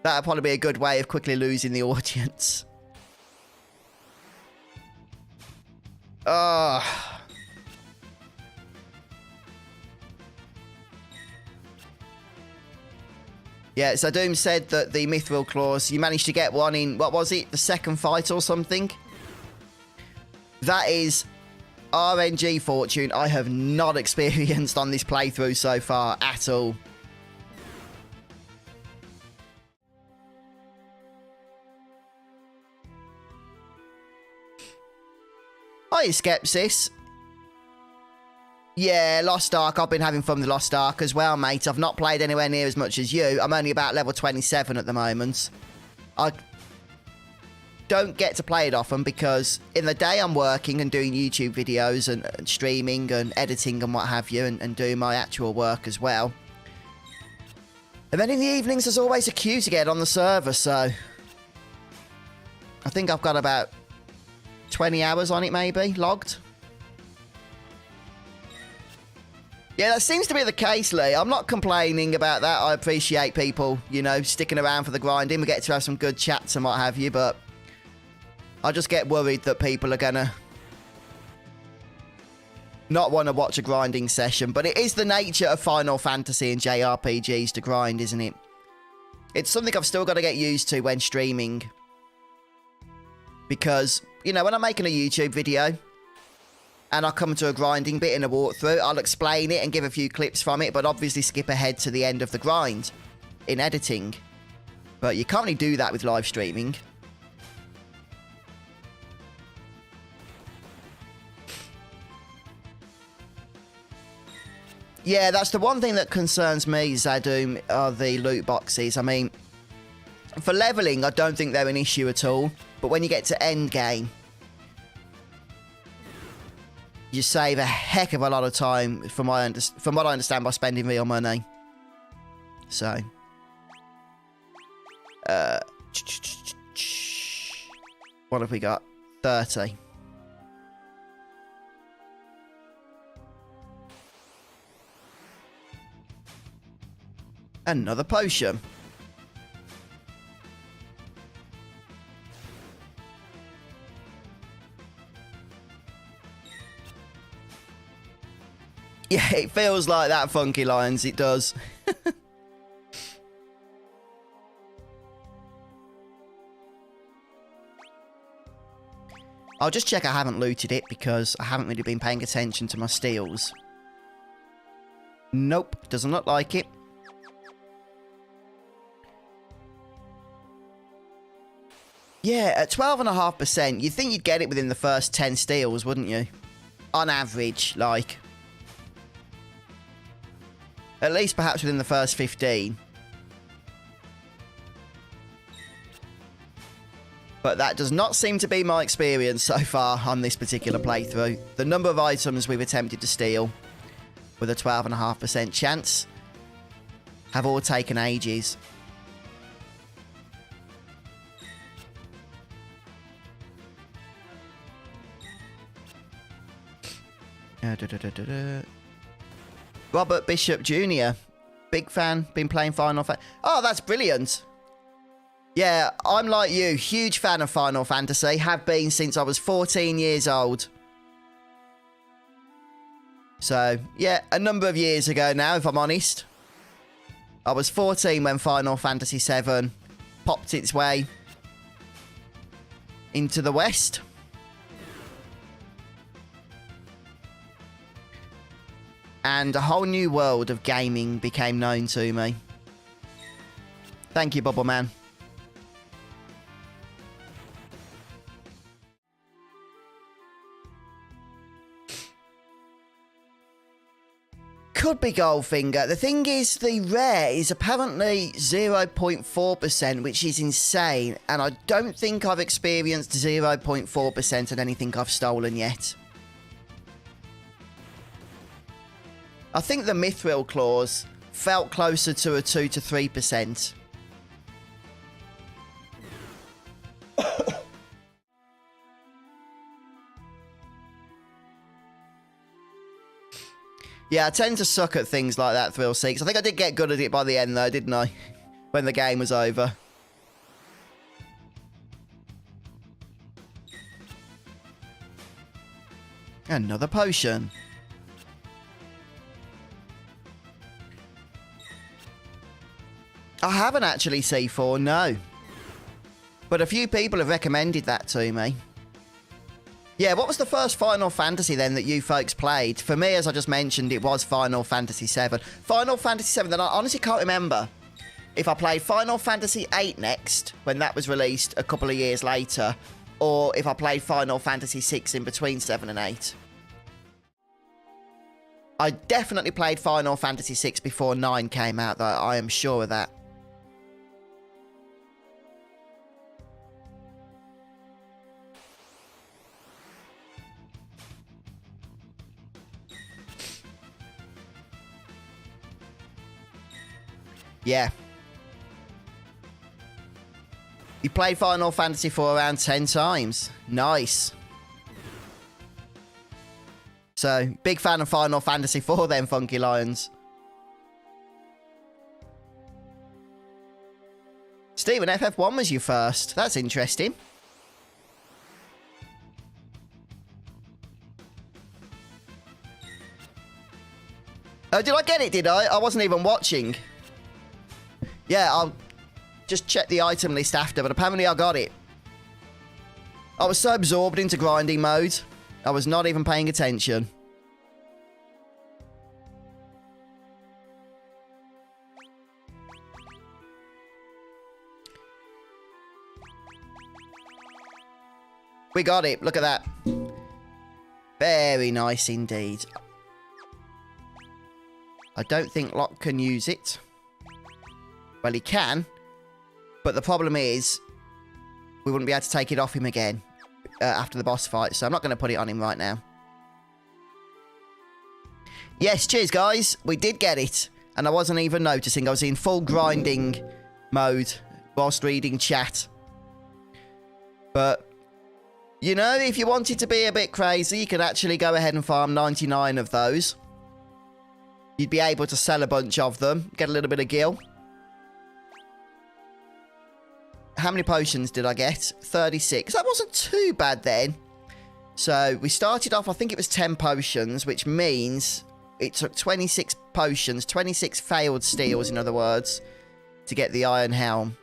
That'd probably be a good way of quickly losing the audience. Oh. Yeah, so Doom said that the Mithril Claws, you managed to get one in, what was it, the second fight or something? That is RNG fortune I have not experienced on this playthrough so far at all. Hi, Skepsis. Yeah, Lost Ark. I've been having fun with Lost Ark as well, mate. I've not played anywhere near as much as you. I'm only about level 27 at the moment. I don't get to play it often because in the day I'm working and doing YouTube videos and streaming and editing and what have you and doing my actual work as well. And then in the evenings there's always a queue to get on the server, so I think I've got about 20 hours on it maybe, logged. Yeah, that seems to be the case, Lee. I'm not complaining about that. I appreciate people, you know, sticking around for the grinding. We get to have some good chats and what have you, but I just get worried that people are gonna not want to watch a grinding session. But it is the nature of Final Fantasy and JRPGs to grind, isn't it? It's something I've still got to get used to when streaming. Because, you know, when I'm making a YouTube video and I come to a grinding bit in a walkthrough, I'll explain it and give a few clips from it, but obviously skip ahead to the end of the grind in editing. But you can't really do that with live streaming. Yeah, that's the one thing that concerns me, Zadoom, are the loot boxes. I mean, for leveling, I don't think they're an issue at all. But when you get to end game, you save a heck of a lot of time, from what I understand, by spending real money. So, what have we got? 30. Another potion. Yeah, it feels like that, Funky Lions, it does. I'll just check I haven't looted it, because I haven't really been paying attention to my steals. Nope, doesn't look like it. Yeah, at 12.5%, you'd think you'd get it within the first 10 steals, wouldn't you? On average, like. At least perhaps within the first 15. But that does not seem to be my experience so far on this particular playthrough. The number of items we've attempted to steal with a 12.5% chance have all taken ages. Robert Bishop Jr. Big fan. Been playing Final Fantasy. Oh, that's brilliant. Yeah, I'm like you. Huge fan of Final Fantasy. Have been since I was 14 years old. So, yeah, a number of years ago now, if I'm honest. I was 14 when Final Fantasy VII popped its way into the West. And a whole new world of gaming became known to me. Thank you, Bubble Man. could be Goldfinger. The thing is, the rare is apparently 0.4%, which is insane. And I don't think I've experienced 0.4% on anything I've stolen yet. I think the Mithril claws felt closer to a 2 to 3%. Yeah, I tend to suck at things like that, Thrill Seeks. I think I did get good at it by the end, though, didn't I? When the game was over. Another potion. I haven't actually C4, no. But a few people have recommended that to me. Yeah, what was the first Final Fantasy then that you folks played? For me, as I just mentioned, it was Final Fantasy VII. Final Fantasy VII, then I honestly can't remember if I played Final Fantasy VIII next, when that was released a couple of years later, or if I played Final Fantasy VI in between 7 and 8. I definitely played Final Fantasy VI before 9 came out, though. I am sure of that. Yeah. You played Final Fantasy for around 10 times. Nice. So, big fan of Final Fantasy 4 then, Funky Lions. Stephen, FF1 was your first. That's interesting. Oh, did I get it, did I? I wasn't even watching. Yeah, I'll just check the item list after, but apparently I got it. I was so absorbed into grinding mode, I was not even paying attention. We got it, look at that. Very nice indeed. I don't think Locke can use it. Well, he can, but the problem is we wouldn't be able to take it off him again after the boss fight, so I'm not going to put it on him right now. Yes, cheers, guys. We did get it, and I wasn't even noticing. I was in full grinding mode whilst reading chat. But, you know, if you wanted to be a bit crazy, you could actually go ahead and farm 99 of those. You'd be able to sell a bunch of them, get a little bit of gil. How many potions did I get? 36. That wasn't too bad then. So we started off, I think it was 10 potions, which means it took 26 potions, 26 failed steals, in other words, to get the Iron Helm.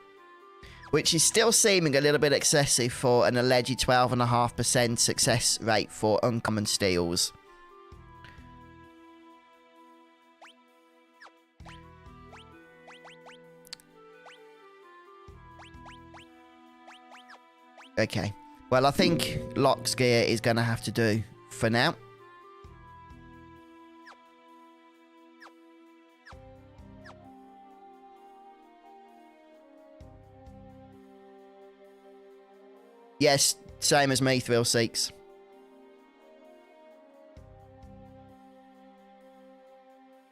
Which is still seeming a little bit excessive for an alleged 12.5% success rate for uncommon steals. Okay. Well, I think Locke's gear is going to have to do for now. Yes, same as me, Thrill Seeks.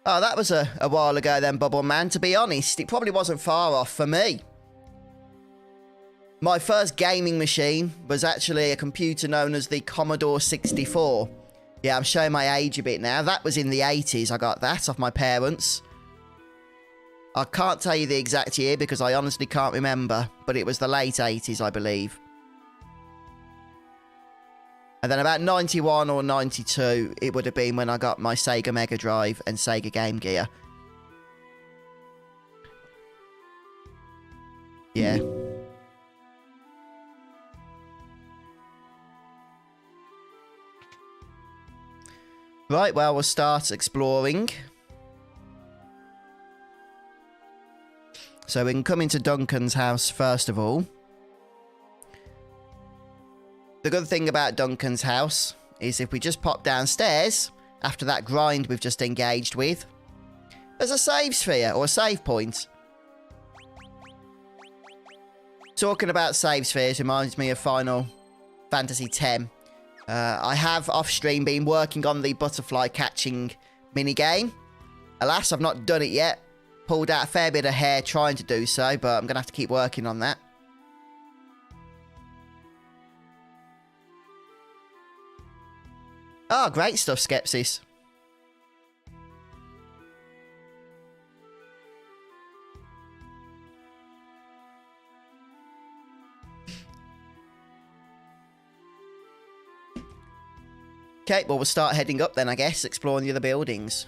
Oh, that was a while ago then, Bubble Man. To be honest, it probably wasn't far off for me. My first gaming machine was actually a computer known as the Commodore 64. Yeah, I'm showing my age a bit now. That was in the 80s. I got that off my parents. I can't tell you the exact year because I honestly can't remember, but it was the late 80s, I believe. And then about 91 or 92, it would have been when I got my Sega Mega Drive and Sega Game Gear. Yeah. Right, well, we'll start exploring. So we can come into Duncan's house first of all. The good thing about Duncan's house is if we just pop downstairs, after that grind we've just engaged with, There's a save sphere, or a save point. Talking about save spheres reminds me of Final Fantasy X. I have off-stream been working on the butterfly catching minigame. Alas, I've not done it yet. Pulled out a fair bit of hair trying to do so, but I'm going to have to keep working on that. Oh, great stuff, Skepsis. Okay, well, we'll start heading up then, I guess, exploring the other buildings.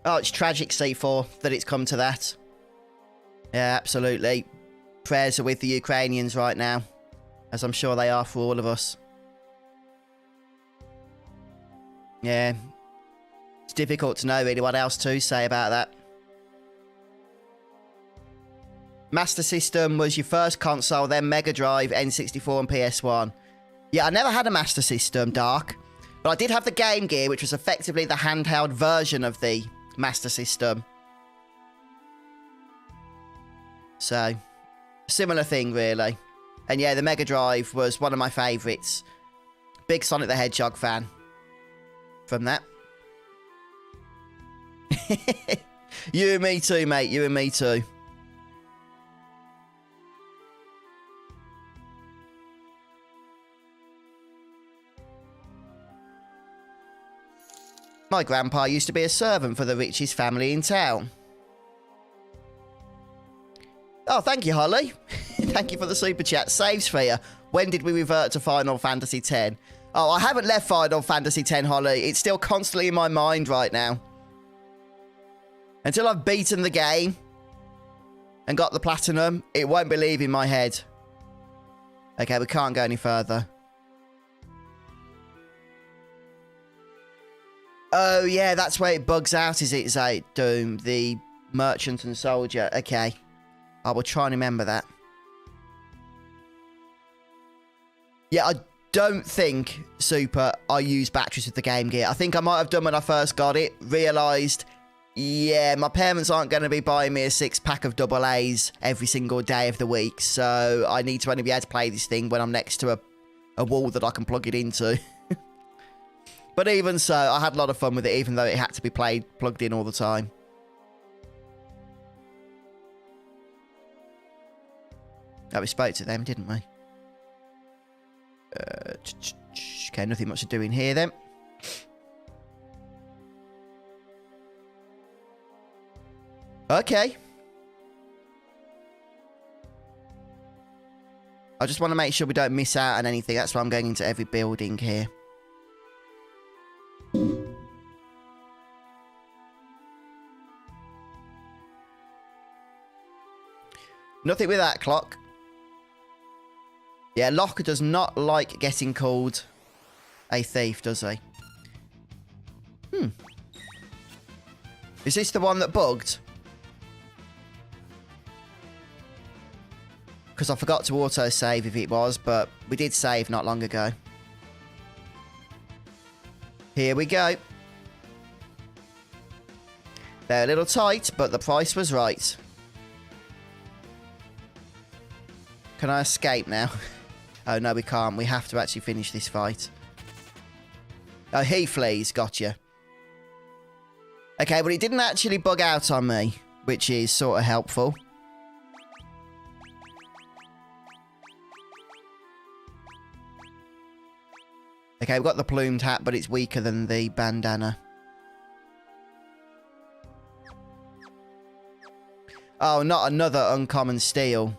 Oh, it's tragic, C4, that it's come to that. Yeah, absolutely. Prayers are with the Ukrainians right now, as I'm sure they are for all of us. Yeah. It's difficult to know, really, what else to say about that. Master System was your first console, then Mega Drive, N64 and PS1. Yeah, I never had a Master System, Dark. But I did have the Game Gear, which was effectively the handheld version of the Master System. So, similar thing, really. And yeah, the Mega Drive was one of my favourites. Big Sonic the Hedgehog fan. From that. You and me too, mate. You and me too. My grandpa used to be a servant for the richest family in town. Oh, thank you, Holly. Thank you for the super chat. Save sphere. When did we revert to Final Fantasy X? Oh, I haven't left Final Fantasy X, Holly. It's still constantly in my mind right now. Until I've beaten the game and got the platinum, it won't be leaving my head. Okay, we can't go any further. Oh, yeah, that's where it bugs out, is it, Zay? Doom, the merchant and soldier. Okay. I will try and remember that. Yeah, I don't think, Super, I use batteries with the Game Gear. I think I might have done when I first got it. Realised, yeah, my parents aren't going to be buying me a 6-pack of AA's every single day of the week. So I need to only be able to play this thing when I'm next to a wall that I can plug it into. But even so, I had a lot of fun with it, even though it had to be plugged in all the time. Oh, we spoke to them, didn't we? Okay, nothing much to do in here then. Okay. I just want to make sure we don't miss out on anything. That's why I'm going into every building here. Nothing with that clock. Yeah, Locke does not like getting called a thief, does he? Is this the one that bugged? Because I forgot to auto-save if it was, but we did save not long ago. Here we go. They're a little tight, but the price was right. Can I escape now? Oh, no, we can't. We have to actually finish this fight. Oh, he flees. Gotcha. Okay, but it didn't actually bug out on me, which is sort of helpful. Okay, we've got the plumed hat, but it's weaker than the bandana. Oh, not another uncommon steel.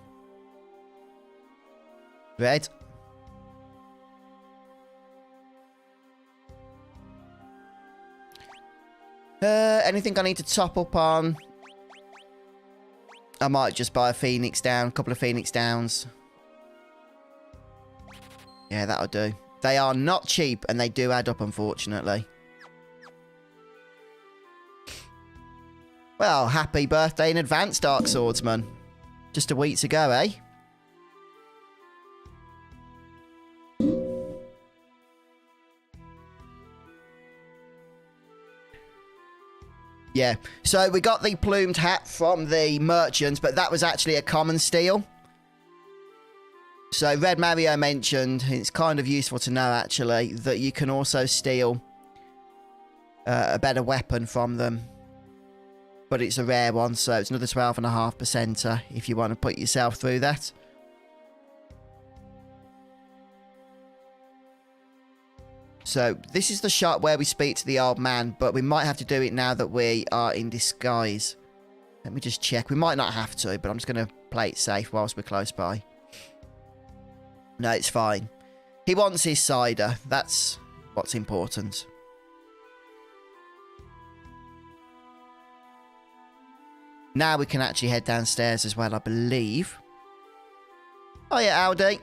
Red. Anything I need to top up on? I might just buy a Phoenix down, a couple of Phoenix downs. Yeah, that'll do. They are not cheap, and they do add up, unfortunately. Well, happy birthday in advance, Dark Swordsman. Just a week to go, eh? Yeah. So we got the plumed hat from the merchant, but that was actually a common steal. So Red Mario mentioned, it's kind of useful to know actually, that you can also steal a better weapon from them. But it's a rare one, so it's another 12.5% if you want to put yourself through that. So this is the shot where we speak to the old man, but we might have to do it now that we are in disguise. Let me just check. We might not have to, but I'm just going to play it safe whilst we're close by. No, it's fine. He wants his cider. That's what's important. Now we can actually head downstairs as well, I believe. Oh yeah, Aldi.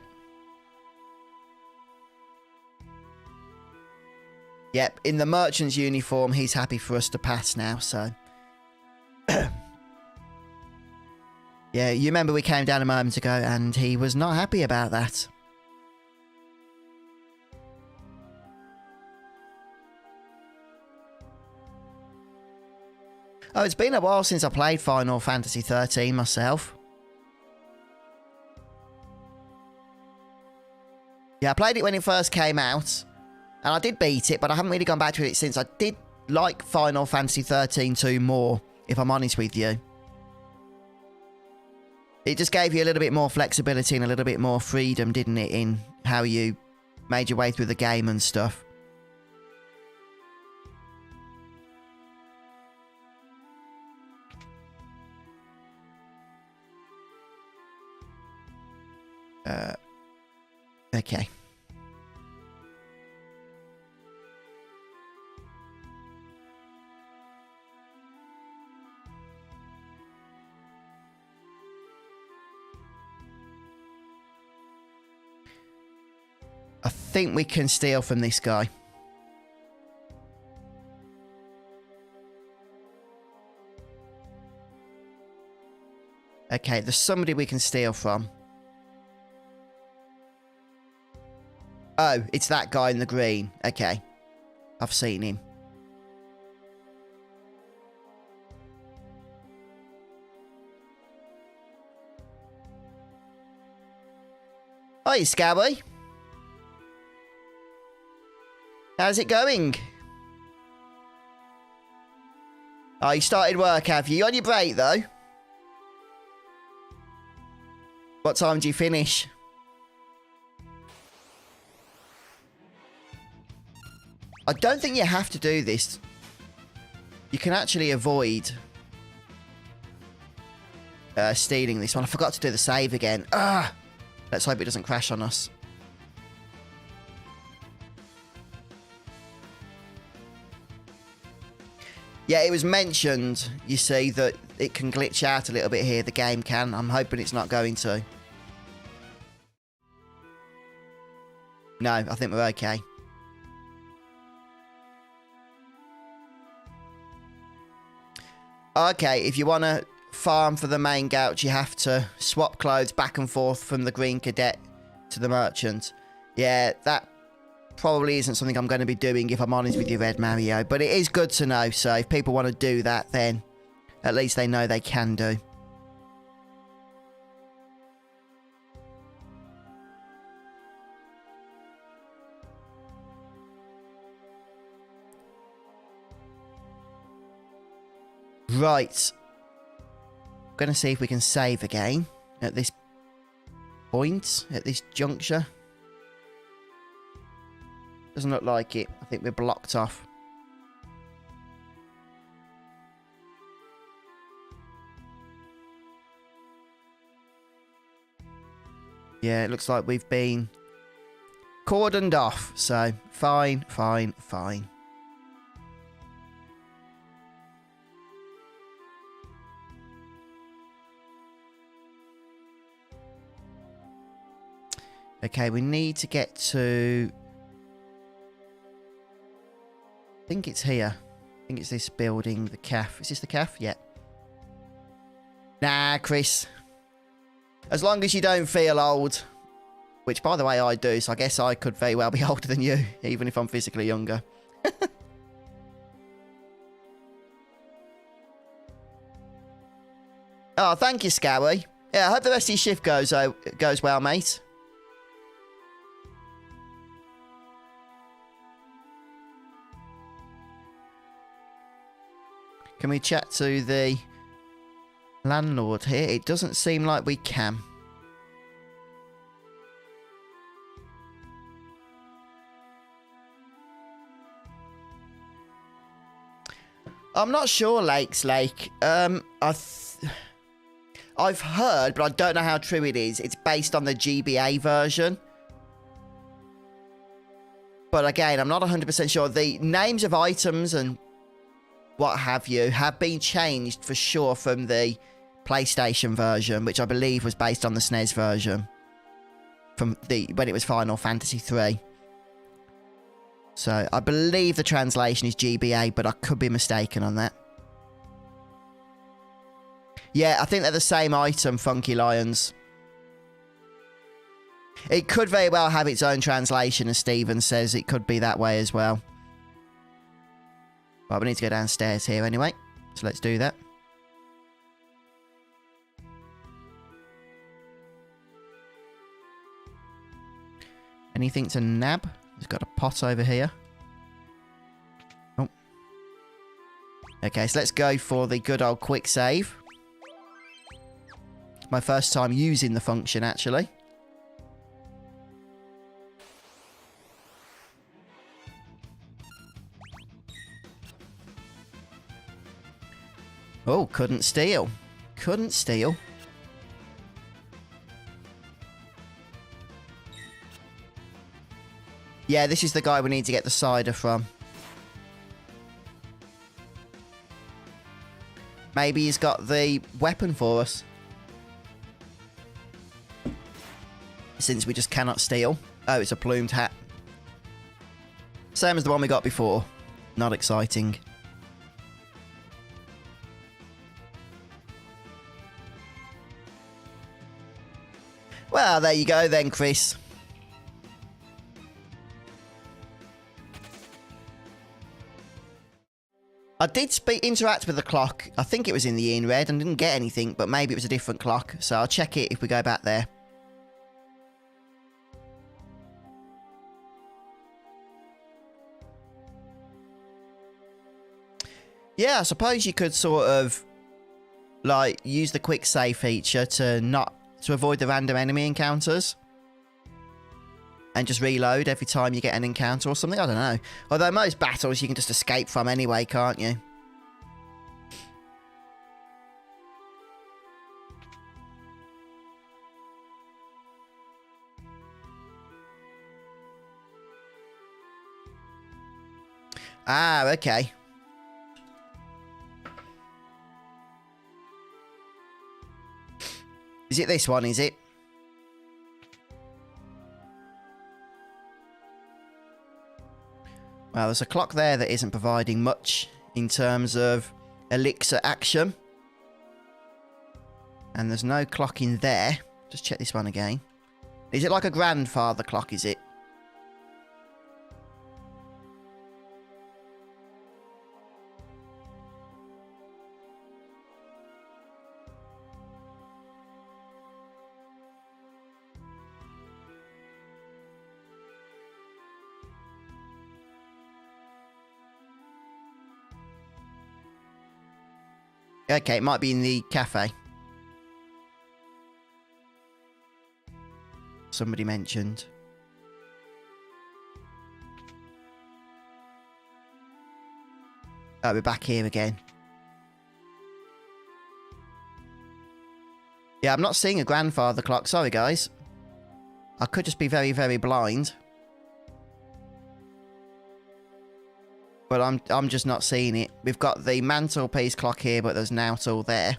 Yep, in the merchant's uniform, he's happy for us to pass now, so... Yeah, you remember we came down a moment ago, and he was not happy about that. Oh, it's been a while since I played Final Fantasy 13 myself. Yeah, I played it when it first came out. And I did beat it, but I haven't really gone back to it since. I did like Final Fantasy 13 2 more, if I'm honest with you. It just gave you a little bit more flexibility and a little bit more freedom, didn't it, in how you made your way through the game and stuff. Okay. I think we can steal from this guy. Okay, there's somebody we can steal from. Oh, it's that guy in the green. Okay. I've seen him. Hi, Scabby. How's it going? Oh, you started work, have you? You on your break, though? What time do you finish? I don't think you have to do this. You can actually avoid stealing this one. I forgot to do the save again. Ah! Let's hope it doesn't crash on us. Yeah, it was mentioned, you see, that it can glitch out a little bit here. The game can. I'm hoping it's not going to. No, I think we're okay. Okay, if you want to farm for the main gouch, you have to swap clothes back and forth from the green cadet to the merchant. Yeah, that probably isn't something I'm going to be doing, if I'm honest with you, Red Mario. But it is good to know, so if people want to do that, then at least they know they can do. Right. I'm going to see if we can save again at this point, at this juncture. Doesn't look like it. I think we're blocked off. Yeah, it looks like we've been cordoned off. So, fine, fine, fine. Okay, we need to get to... I think it's here. I think it's this building, the calf. Is this the calf? Yeah. Nah, Chris. As long as you don't feel old. Which, by the way, I do. So I guess I could very well be older than you. Even if I'm physically younger. Oh, thank you, Scowie. Yeah, I hope the rest of your shift goes well, mate. Can we chat to the landlord here? It doesn't seem like we can. I'm not sure, Lake's Lake. I've heard, but I don't know how true it is. It's based on the GBA version. But again, I'm not 100% sure. The names of items and what have you have been changed for sure from the PlayStation version, which I believe was based on the SNES version from when it was Final Fantasy 3. So I believe the translation is GBA, but I could be mistaken on that. Yeah, I think they're the same item, Funky Lions. It could very well have its own translation, as Steven says. It could be that way as well. Right, we need to go downstairs here anyway. So let's do that. Anything to nab? There's got a pot over here. Oh. Okay, so let's go for the good old quick save. My first time using the function, actually. Oh, couldn't steal. Couldn't steal. Yeah, this is the guy we need to get the cider from. Maybe he's got the weapon for us. Since we just cannot steal. Oh, it's a plumed hat. Same as the one we got before. Not exciting. Well, there you go then, Chris. I did interact with the clock. I think it was in the in-red and didn't get anything, but maybe it was a different clock. So I'll check it if we go back there. Yeah, I suppose you could sort of like use the quick save feature to avoid the random enemy encounters. And just reload every time you get an encounter or something. I don't know. Although most battles you can just escape from anyway, can't you? Ah, okay. Is it this one, is it? Well, there's a clock there that isn't providing much in terms of elixir action. And there's no clock in there. Just check this one again. Is it like a grandfather clock, is it? Okay, it might be in the cafe. Somebody mentioned. Oh, we're back here again. Yeah, I'm not seeing a grandfather clock. Sorry, guys. I could just be very, very blind. But I'm just not seeing it. We've got the mantelpiece clock here, but there's now all there.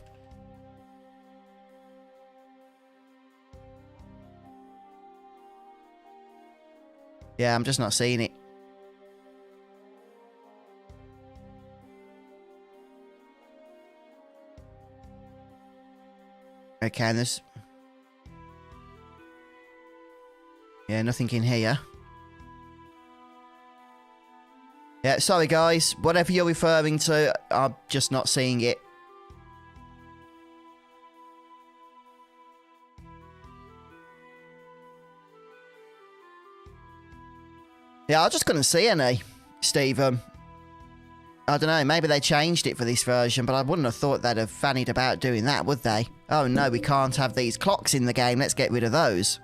Yeah, I'm just not seeing it. Okay, and there's... Yeah, nothing in here. Yeah, sorry guys. Whatever you're referring to, I'm just not seeing it. Yeah, I just couldn't see any, Steve. I don't know, maybe they changed it for this version, but I wouldn't have thought they'd have fannied about doing that, would they? Oh no, we can't have these clocks in the game. Let's get rid of those.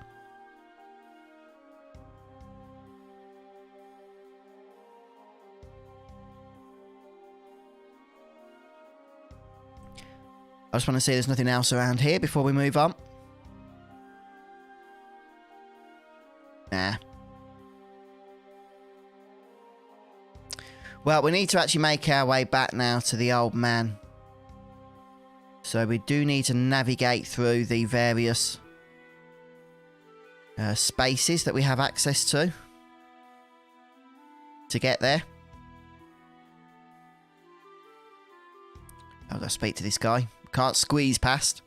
I just want to see there's nothing else around here before we move on. Nah. Well, we need to actually make our way back now to the old man. So we do need to navigate through the various spaces that we have access to get there. I've got to speak to this guy. Can't squeeze past.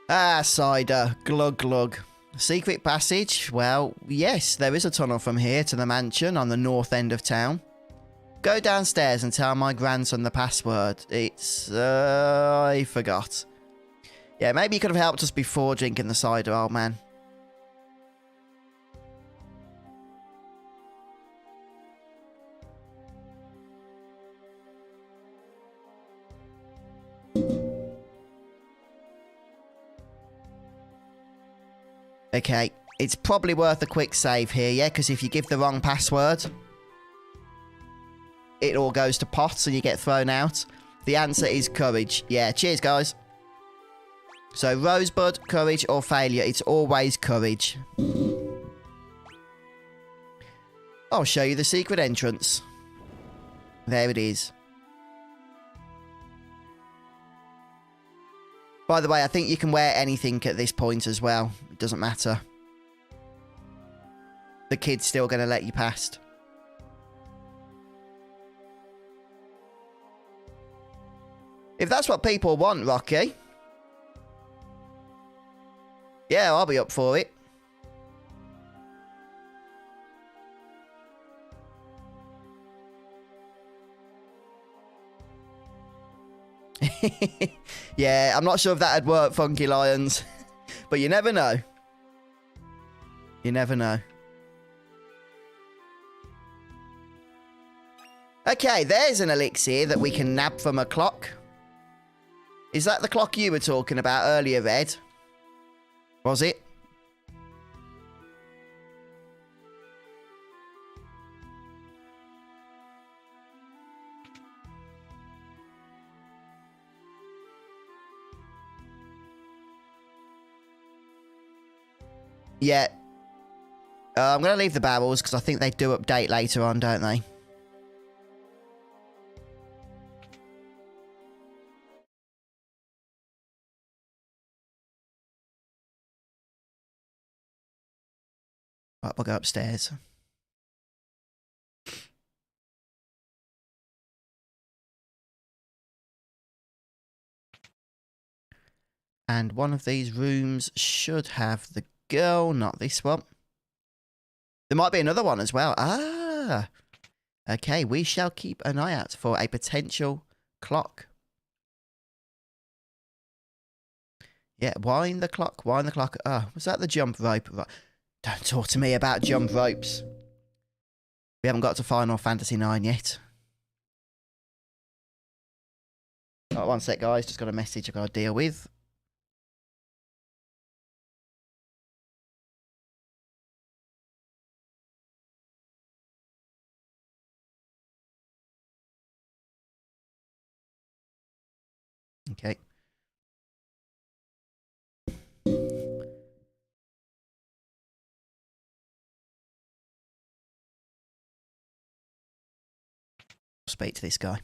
Ah, cider. Glug glug. Secret passage? Well, yes, there is a tunnel from here to the mansion on the north end of town. Go downstairs and tell my grandson the password. It's, I forgot. Yeah, maybe you could have helped us before drinking the cider, old man. Okay, it's probably worth a quick save here, yeah? Because if you give the wrong password, it all goes to pot and you get thrown out. The answer is courage. Yeah, cheers, guys. So, Rosebud, courage, or failure. It's always courage. I'll show you the secret entrance. There it is. By the way, I think you can wear anything at this point as well. It doesn't matter. The kid's still going to let you past. If that's what people want, Rocky. Yeah, I'll be up for it. Yeah, I'm not sure if that'd work, Funky Lions. But you never know. You never know. Okay, there's an elixir that we can nab from a clock. Is that the clock you were talking about earlier, Ed? Was it? Yeah. I'm going to leave the barrels because I think they do update later on, don't they? Right, we'll go upstairs. And one of these rooms should have the girl, not this one. There might be another one as well. Ah! Okay, we shall keep an eye out for a potential clock. Yeah, wind the clock, wind the clock. Oh, was that the jump rope? Don't talk to me about jump ropes. We haven't got to Final Fantasy 9 yet. Oh, one sec, guys. Just got a message I've got to deal with. Okay. Speak to this guy.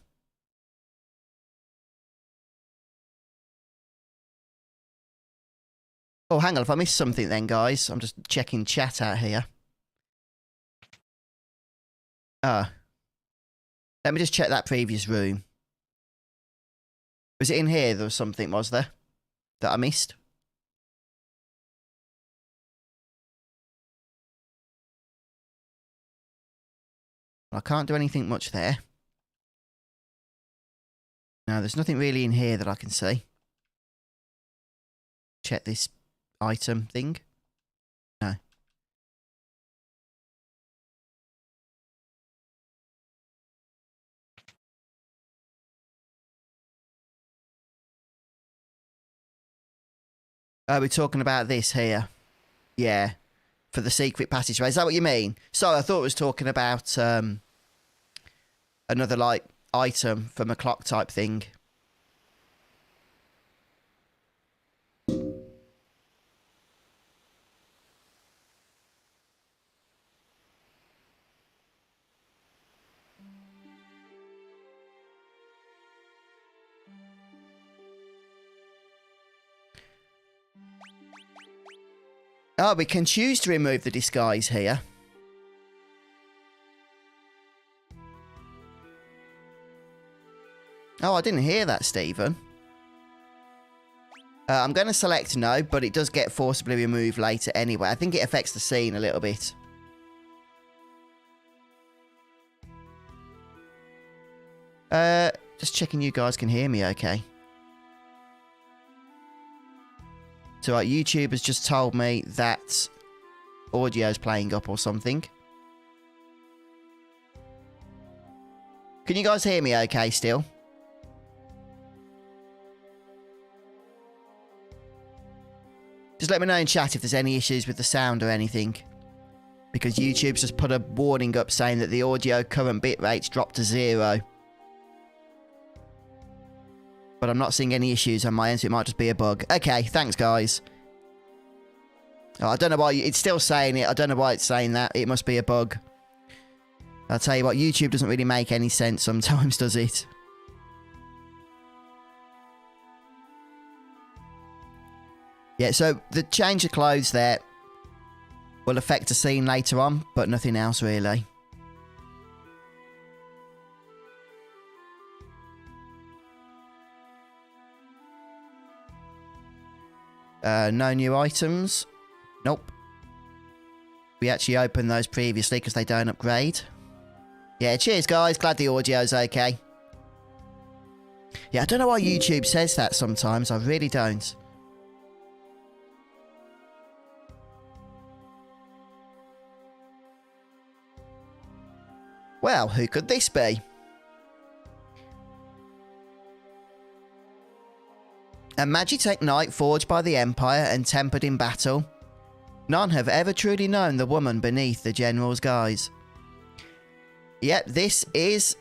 Oh, hang on. If I missed something then, guys. I'm just checking chat out here. Ah. Let me just check that previous room. Was it in here there was something, was there? That I missed? I can't do anything much there. No, there's nothing really in here that I can see. Check this item thing. No. Oh, we're talking about this here. Yeah. For the secret passageway. Is that what you mean? Sorry, I thought it was talking about another, like, item from a clock type thing. Oh, we can choose to remove the disguise here. Oh, I didn't hear that, Stephen. I'm going to select no, but it does get forcibly removed later anyway. I think it affects the scene a little bit. Just checking you guys can hear me okay. So, right, YouTube has just told me that audio's playing up or something. Can you guys hear me okay still? Just let me know in chat if there's any issues with the sound or anything. Because YouTube's just put a warning up saying that the audio current bitrate's dropped to 0. But I'm not seeing any issues on my end, so it might just be a bug. Okay, thanks, guys. Oh, I don't know why... It's still saying it. I don't know why it's saying that. It must be a bug. I'll tell you what, YouTube doesn't really make any sense sometimes, does it? Yeah, so the change of clothes there will affect a scene later on, but nothing else really. No new items. Nope. We actually opened those previously because they don't upgrade. Yeah, cheers guys. Glad the audio's okay. Yeah, I don't know why YouTube says that sometimes. I really don't. Well, who could this be? A Magitech knight forged by the Empire and tempered in battle. None have ever truly known the woman beneath the general's guise. Yep, this is...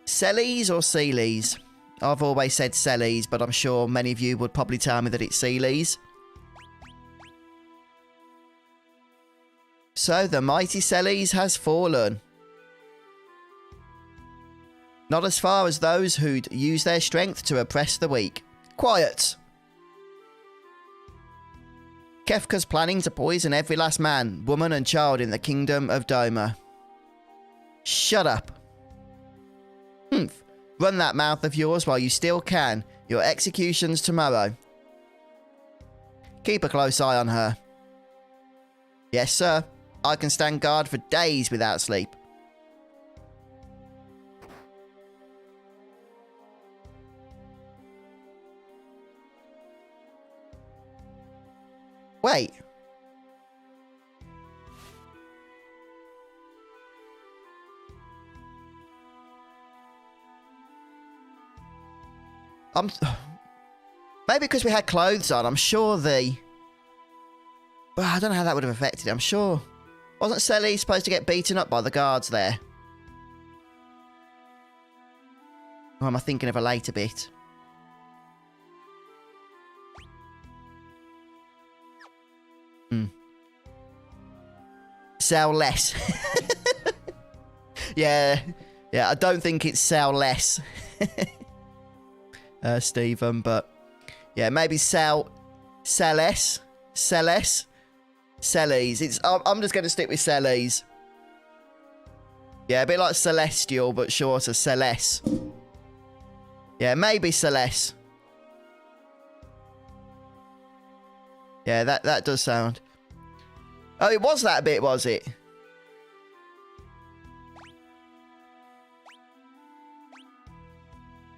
Celes or Celes? I've always said Celes, but I'm sure many of you would probably tell me that it's Celes. So, the mighty Celes has fallen. Not as far as those who'd use their strength to oppress the weak. Quiet! Kefka's planning to poison every last man, woman and child in the kingdom of Doma. Shut up. Humph. Run that mouth of yours while you still can. Your execution's tomorrow. Keep a close eye on her. Yes, sir. I can stand guard for days without sleep. Wait. Maybe because we had clothes on, I'm sure the... Well, I don't know how that would have affected it. I'm sure... Wasn't Celes supposed to get beaten up by the guards there? Or am I thinking of a later bit? Sell less. Yeah, I don't think it's sell less. Stephen, but yeah, maybe sell less. Celes. I'm just going to stick with Celes. Yeah, a bit like Celestial, but shorter. Celes. Yeah, maybe Celes. Yeah, that does sound... Oh, it was that bit, was it?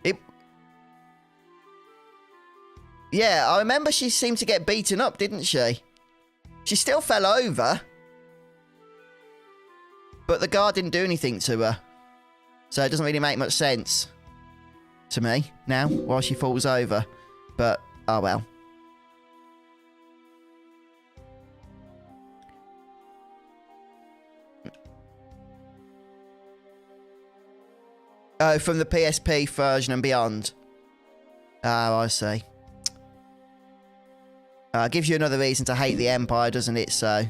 It... Yeah, I remember she seemed to get beaten up, didn't she? She still fell over. But the guard didn't do anything to her. So it doesn't really make much sense to me now, while she falls over. But, oh well. Oh, from the PSP version and beyond. Oh, I see. Gives you another reason to hate the Empire, doesn't it? So...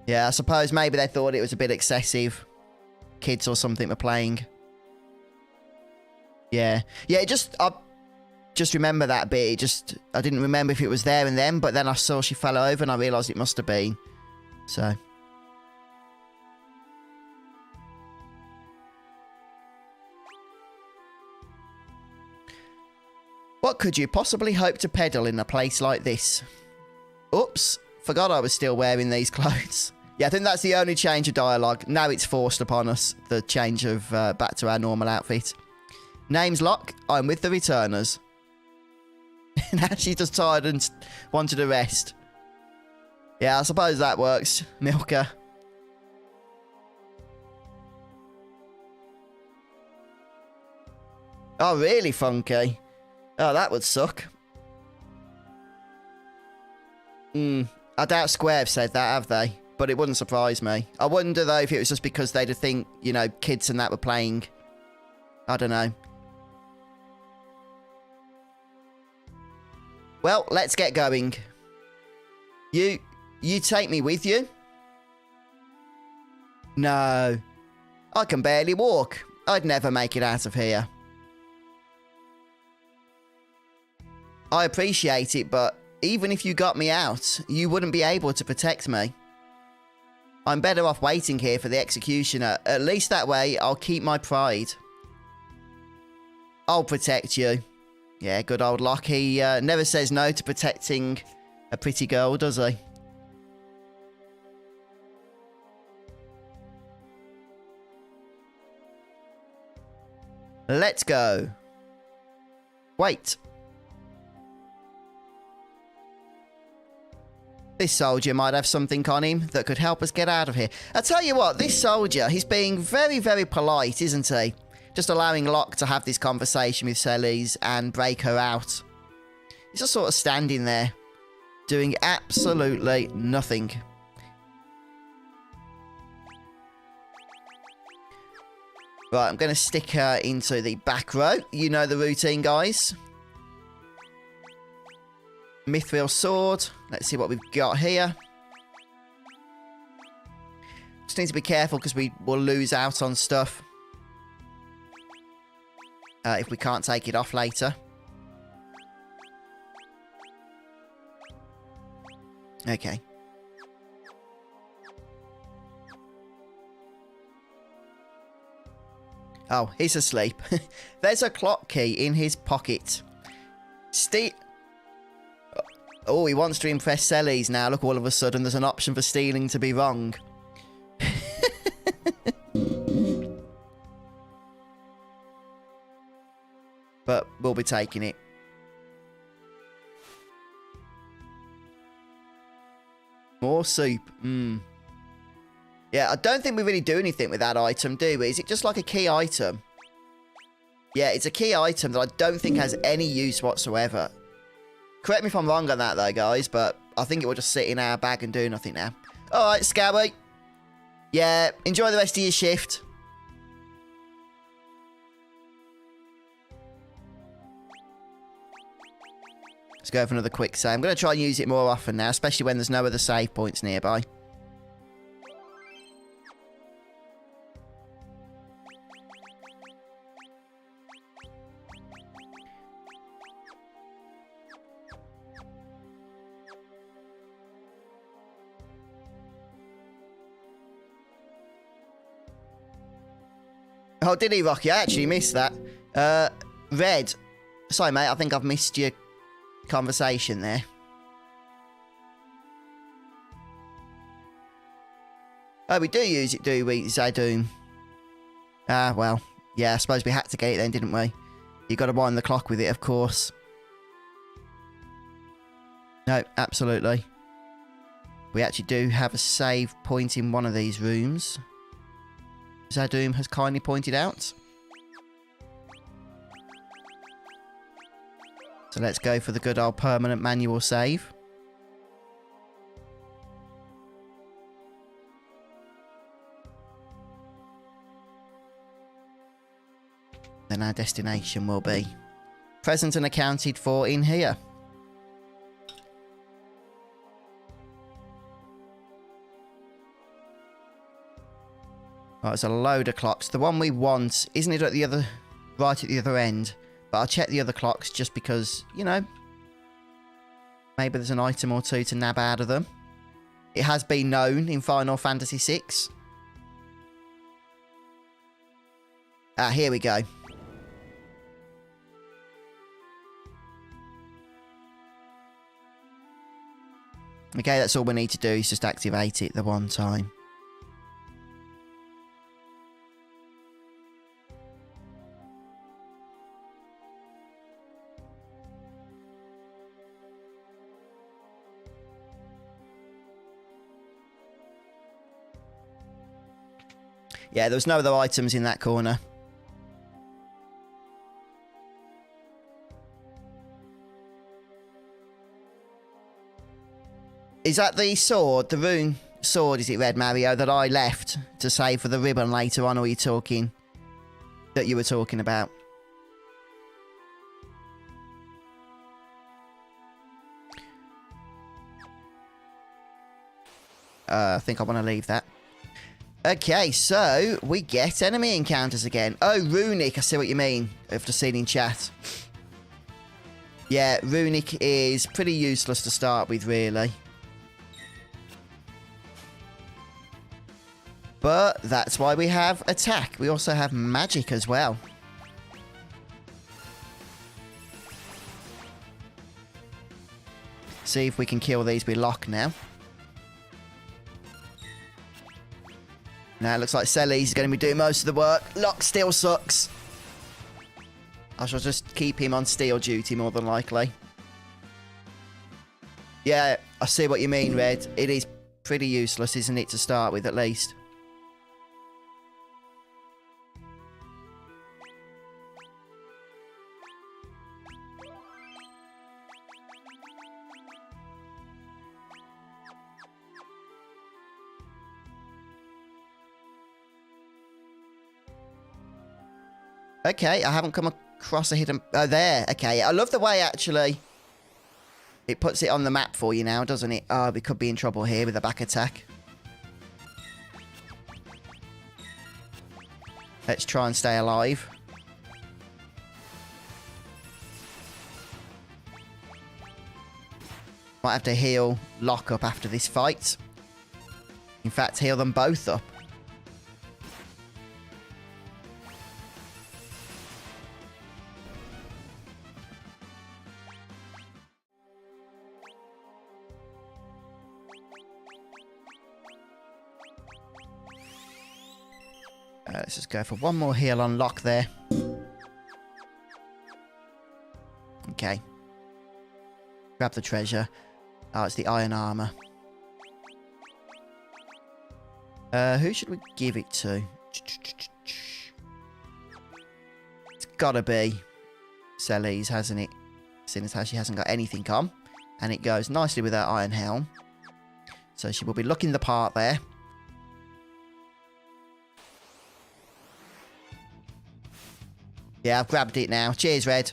yeah, I suppose maybe they thought it was a bit excessive. Kids or something were playing. Yeah. Yeah, I just remember that bit. I didn't remember if it was there and then, but then I saw she fell over and I realised it must have been. So... what could you possibly hope to peddle in a place like this? Oops, forgot I was still wearing these clothes. Yeah, I think that's the only change of dialogue. Now it's forced upon us, the change of back to our normal outfit. Name's Locke, I'm with the returners. Now she's just tired and wanted a rest. Yeah, I suppose that works, Milka. Oh, really funky? Oh, that would suck. I doubt Square have said that, have they? But it wouldn't surprise me. I wonder, though, if it was just because they'd think, you know, kids and that were playing. I don't know. Well, let's get going. You take me with you? No. I can barely walk. I'd never make it out of here. I appreciate it, but even if you got me out, you wouldn't be able to protect me. I'm better off waiting here for the executioner. At least that way, I'll keep my pride. I'll protect you. Yeah, good old Locke. He never says no to protecting a pretty girl, does he? Let's go. Wait. This soldier might have something on him that could help us get out of here. I tell you what, this soldier, he's being very, very polite, isn't he? Just allowing Locke to have this conversation with Celes and break her out. He's just sort of standing there, doing absolutely nothing. Right, I'm going to stick her into the back row. You know the routine, guys. Mithril sword. Let's see what we've got here. Just need to be careful because we will lose out on stuff. If we can't take it off later. Okay. Oh, he's asleep. There's a clock key in his pocket. Oh, he wants to impress Celes now. Look, all of a sudden there's an option for stealing to be wrong. But we'll be taking it. More soup. Yeah, I don't think we really do anything with that item, do we? Is it just like a key item? Yeah, it's a key item that I don't think has any use whatsoever. Correct me if I'm wrong on that, though, guys, but I think it will just sit in our bag and do nothing now. All right, Scabby. Yeah, enjoy the rest of your shift. Let's go for another quick save. I'm going to try and use it more often now, especially when there's no other save points nearby. Oh, did he, Rocky? I actually missed that. Red. Sorry, mate. I think I've missed your conversation there. Oh, we do use it, do we, Zadoom? Ah, well. Yeah, I suppose we had to get it then, didn't we? You got to wind the clock with it, of course. No, absolutely. We actually do have a save point in one of these rooms, Zadoom has kindly pointed out. So let's go for the good old permanent manual save. Then our destination will be present and accounted for in here. Right, there's a load of clocks. The one we want, isn't it at the other, right at the other end? But I'll check the other clocks just because, you know, maybe there's an item or two to nab out of them. It has been known in Final Fantasy VI. Ah, here we go. Okay, that's all we need to do is just activate it the one time. Yeah, there was no other items in that corner. Is that the sword, the rune sword, is it, Red Mario, that I left to save for the ribbon later on, or are you talking... that you were talking about? I think I want to leave that. Okay, so we get enemy encounters again. Oh, Runic, I see what you mean. I've just seen in chat. Yeah, Runic is pretty useless to start with, really. But that's why we have attack. We also have magic as well. See if we can kill these with Locke now. Now it looks like Selly's going to be doing most of the work. Locke still sucks. I shall just keep him on steal duty more than likely. Yeah, I see what you mean, Red. It is pretty useless, isn't it, to start with at least? Okay, I haven't come across a hidden... Oh, there. Okay, I love the way, actually, it puts it on the map for you now, doesn't it? Oh, we could be in trouble here with a back attack. Let's try and stay alive. Might have to heal Locke up after this fight. In fact, heal them both up. Let's just go for one more heal on Locke there. Okay. Grab the treasure. Oh, it's the iron armor. Who should we give it to? It's gotta be Selly's, hasn't it? Seeing as how she hasn't got anything on. And it goes nicely with her iron helm. So she will be looking the part there. Yeah, I've grabbed it now. Cheers, Red.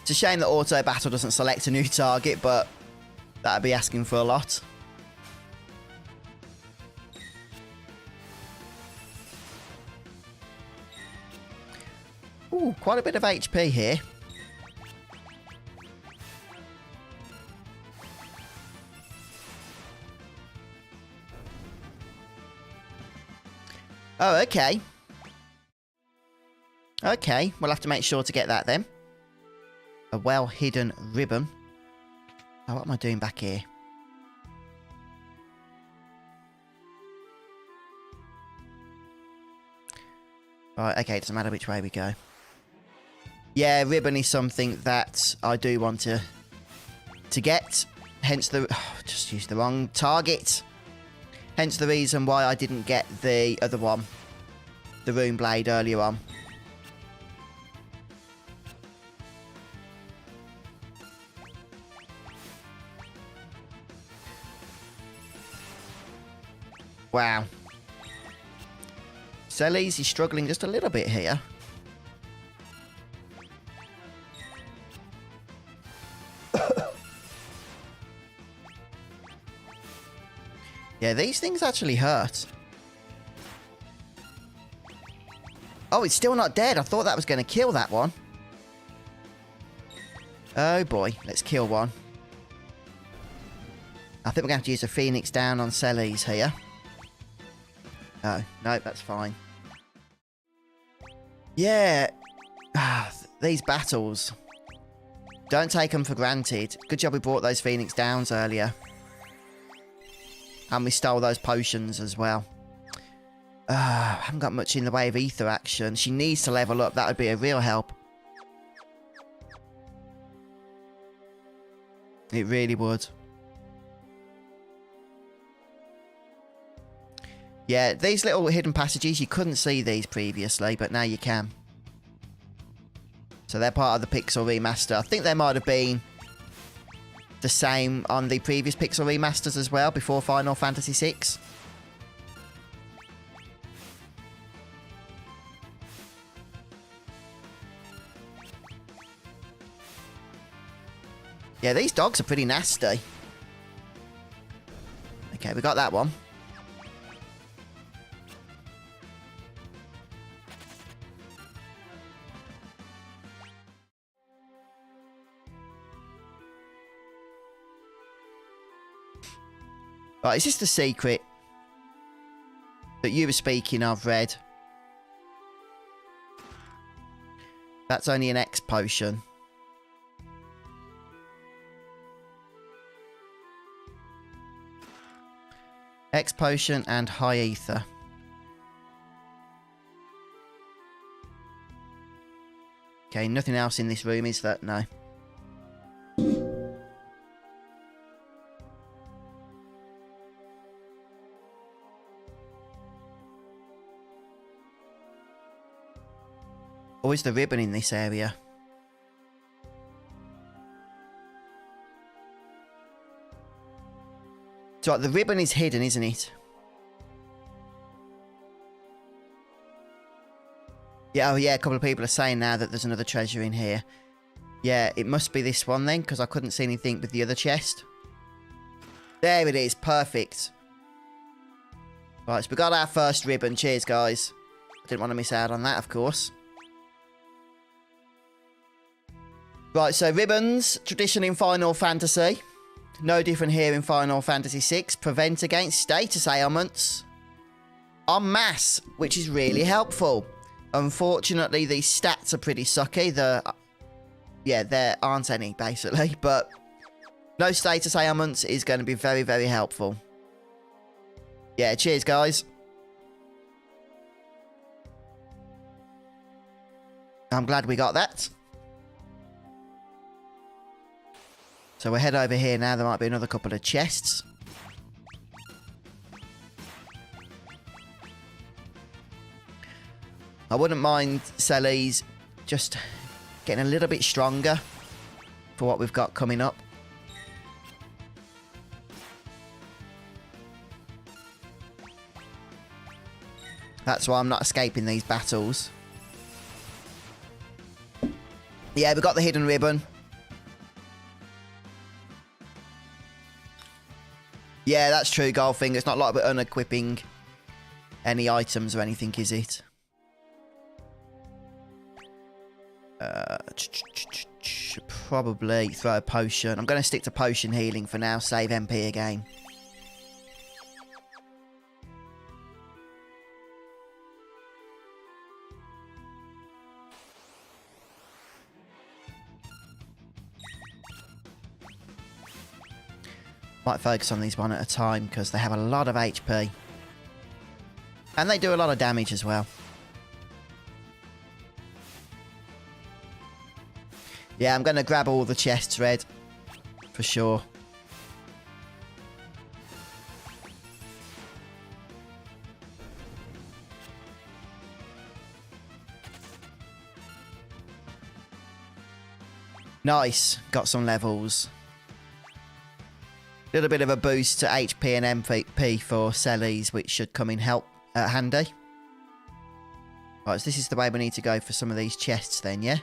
It's a shame that auto battle doesn't select a new target, but that'd be asking for a lot. Ooh, quite a bit of HP here. Oh, okay. Okay, we'll have to make sure to get that then. A well-hidden ribbon. Oh, what am I doing back here? Right, okay, it doesn't matter which way we go. Yeah, ribbon is something that I do want to get. Hence the... Oh, just used the wrong target. Hence the reason why I didn't get the other one. The rune blade earlier on. Wow. Celes is struggling just a little bit here. Yeah, these things actually hurt. Oh, it's still not dead. I thought that was going to kill that one. Oh boy, let's kill one. I think we're going to have to use a Phoenix down on Celes here. Oh, no, that's fine. Yeah. These battles. Don't take them for granted. Good job we brought those Phoenix Downs earlier. And we stole those potions as well. I haven't got much in the way of ether action. She needs to level up. That would be a real help. It really would. Yeah, these little hidden passages, you couldn't see these previously, but now you can. So they're part of the Pixel Remaster. I think they might have been the same on the previous Pixel Remasters as well, before Final Fantasy VI. Yeah, these dogs are pretty nasty. Okay, we got that one. Right, is this the secret that you were speaking of, Red? That's only an X potion. X potion and high ether. Okay, nothing else in this room, is that? No. Or is the ribbon in this area? So the ribbon is hidden, isn't it? Yeah, oh yeah, a couple of people are saying now that there's another treasure in here. Yeah, it must be this one then, because I couldn't see anything with the other chest. There it is, perfect. Right, so we got our first ribbon. Cheers, guys. Didn't want to miss out on that, of course. Right, so ribbons, tradition in Final Fantasy. No different here in Final Fantasy VI. Prevent against status ailments en masse, which is really helpful. Unfortunately, these stats are pretty sucky. Yeah, there aren't any, basically. But no status ailments is going to be very, very helpful. Yeah, cheers, guys. I'm glad we got that. So we'll head over here now. There might be another couple of chests. I wouldn't mind Celes just getting a little bit stronger for what we've got coming up. That's why I'm not escaping these battles. Yeah, we got the hidden ribbon. Yeah, that's true, Goldfinger. It's not like we're unequipping any items or anything, is it? Probably throw a potion. I'm going to stick to potion healing for now. Save MP again. Might focus on these one at a time because they have a lot of HP. And they do a lot of damage as well. Yeah, I'm going to grab all the chests, Red. For sure. Nice. Got some levels. Little bit of a boost to HP and MP for Sellies, which should come in handy. Right, so this is the way we need to go for some of these chests then, yeah?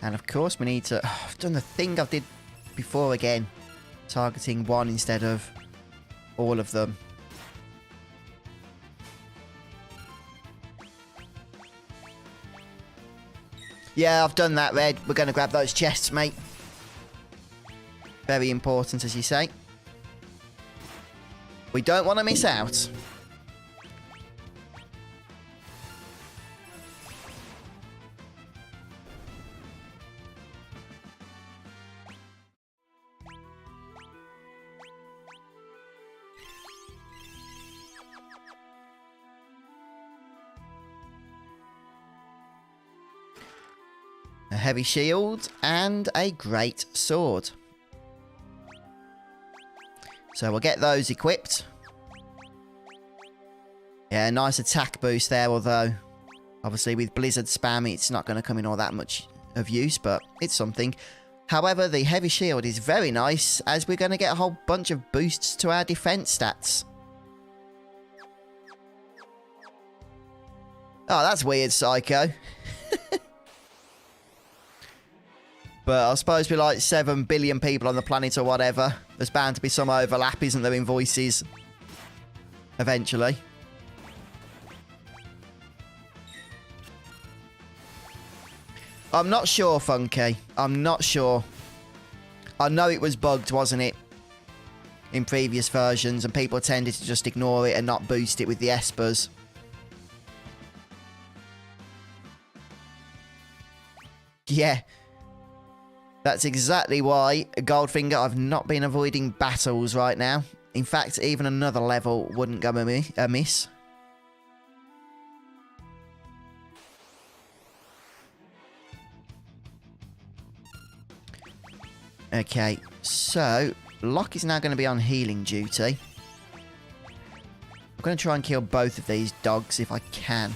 And of course we need to... Oh, I've done the thing I did before again. Targeting one instead of all of them. Yeah, I've done that, Red. We're going to grab those chests, mate. Very important, as you say. We don't want to miss out. A heavy shield and a great sword. So we'll get those equipped. Yeah, nice attack boost there, although obviously with Blizzard spam it's not going to come in all that much of use, but it's something. However, the heavy shield is very nice as we're going to get a whole bunch of boosts to our defense stats. Oh, that's weird, Psycho. But I suppose we're like 7 billion people on the planet or whatever. There's bound to be some overlap, isn't there, in voices? Eventually. I'm not sure, Funky. I'm not sure. I know it was bugged, wasn't it? In previous versions, and people tended to just ignore it and not boost it with the espers. Yeah. That's exactly why, Goldfinger, I've not been avoiding battles right now. In fact, even another level wouldn't go amiss. Okay, so Locke is now going to be on healing duty. I'm going to try and kill both of these dogs if I can.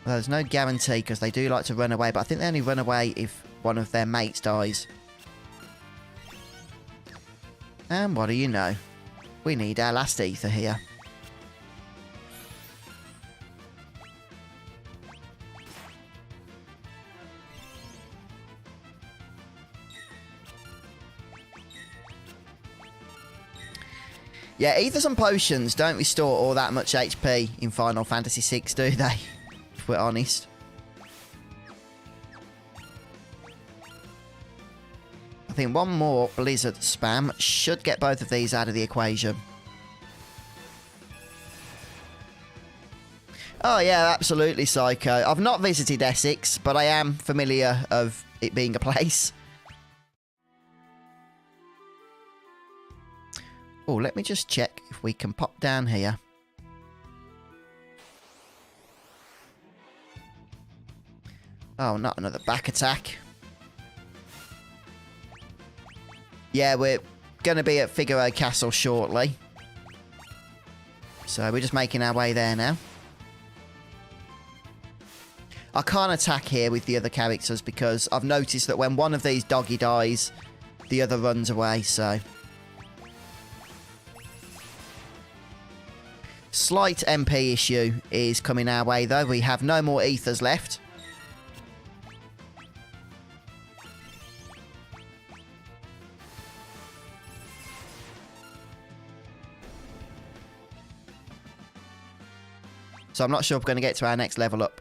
Well, there's no guarantee because they do like to run away, but I think they only run away if one of their mates dies. And what do you know? We need our last ether here. Yeah, ethers and potions don't restore all that much HP in Final Fantasy VI, do they? If we're honest. I think one more Blizzard spam should get both of these out of the equation. Oh yeah, absolutely, Psycho. I've not visited Essex, but I am familiar of it being a place. Oh, let me just check if we can pop down here. Oh, not another back attack. Yeah, we're going to be at Figaro Castle shortly. So we're just making our way there now. I can't attack here with the other characters because I've noticed that when one of these doggy dies, the other runs away, so... Slight MP issue is coming our way, though. We have no more ethers left. So I'm not sure if we're going to get to our next level up.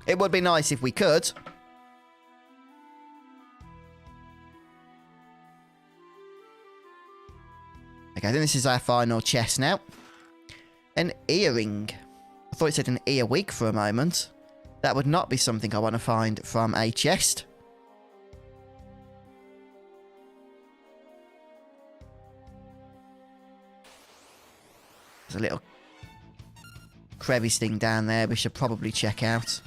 It would be nice if we could. Okay, I think this is our final chest now. An earring. I thought it said an earwig for a moment. That would not be something I want to find from a chest. There's a little crevice thing down there we should probably check out.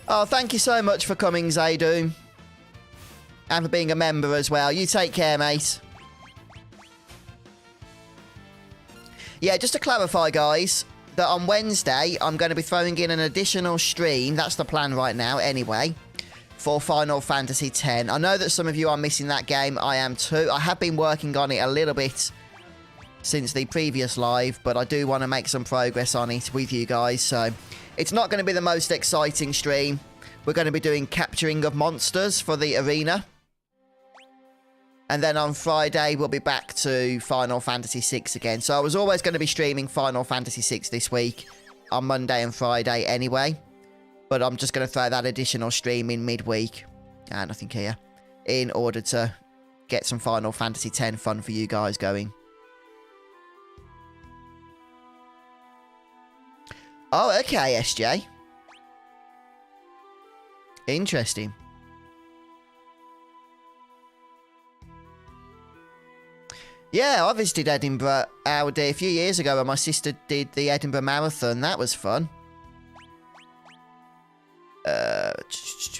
Oh, thank you so much for coming, Zaydoom. And for being a member as well. You take care, mate. Yeah, just to clarify, guys, that on Wednesday, I'm going to be throwing in an additional stream. That's the plan right now, anyway, for Final Fantasy X. I know that some of you are missing that game. I am too. I have been working on it a little bit since the previous live, but I do want to make some progress on it with you guys. So it's not going to be the most exciting stream. We're going to be doing capturing of monsters for the arena. And then on Friday, we'll be back to Final Fantasy VI again. So I was always going to be streaming Final Fantasy VI this week on Monday and Friday anyway. But I'm just going to throw that additional stream in midweek. And nothing here. In order to get some Final Fantasy X fun for you guys going. Oh, okay, SJ. Interesting. Yeah, I visited Edinburgh a few years ago when my sister did the Edinburgh Marathon. That was fun.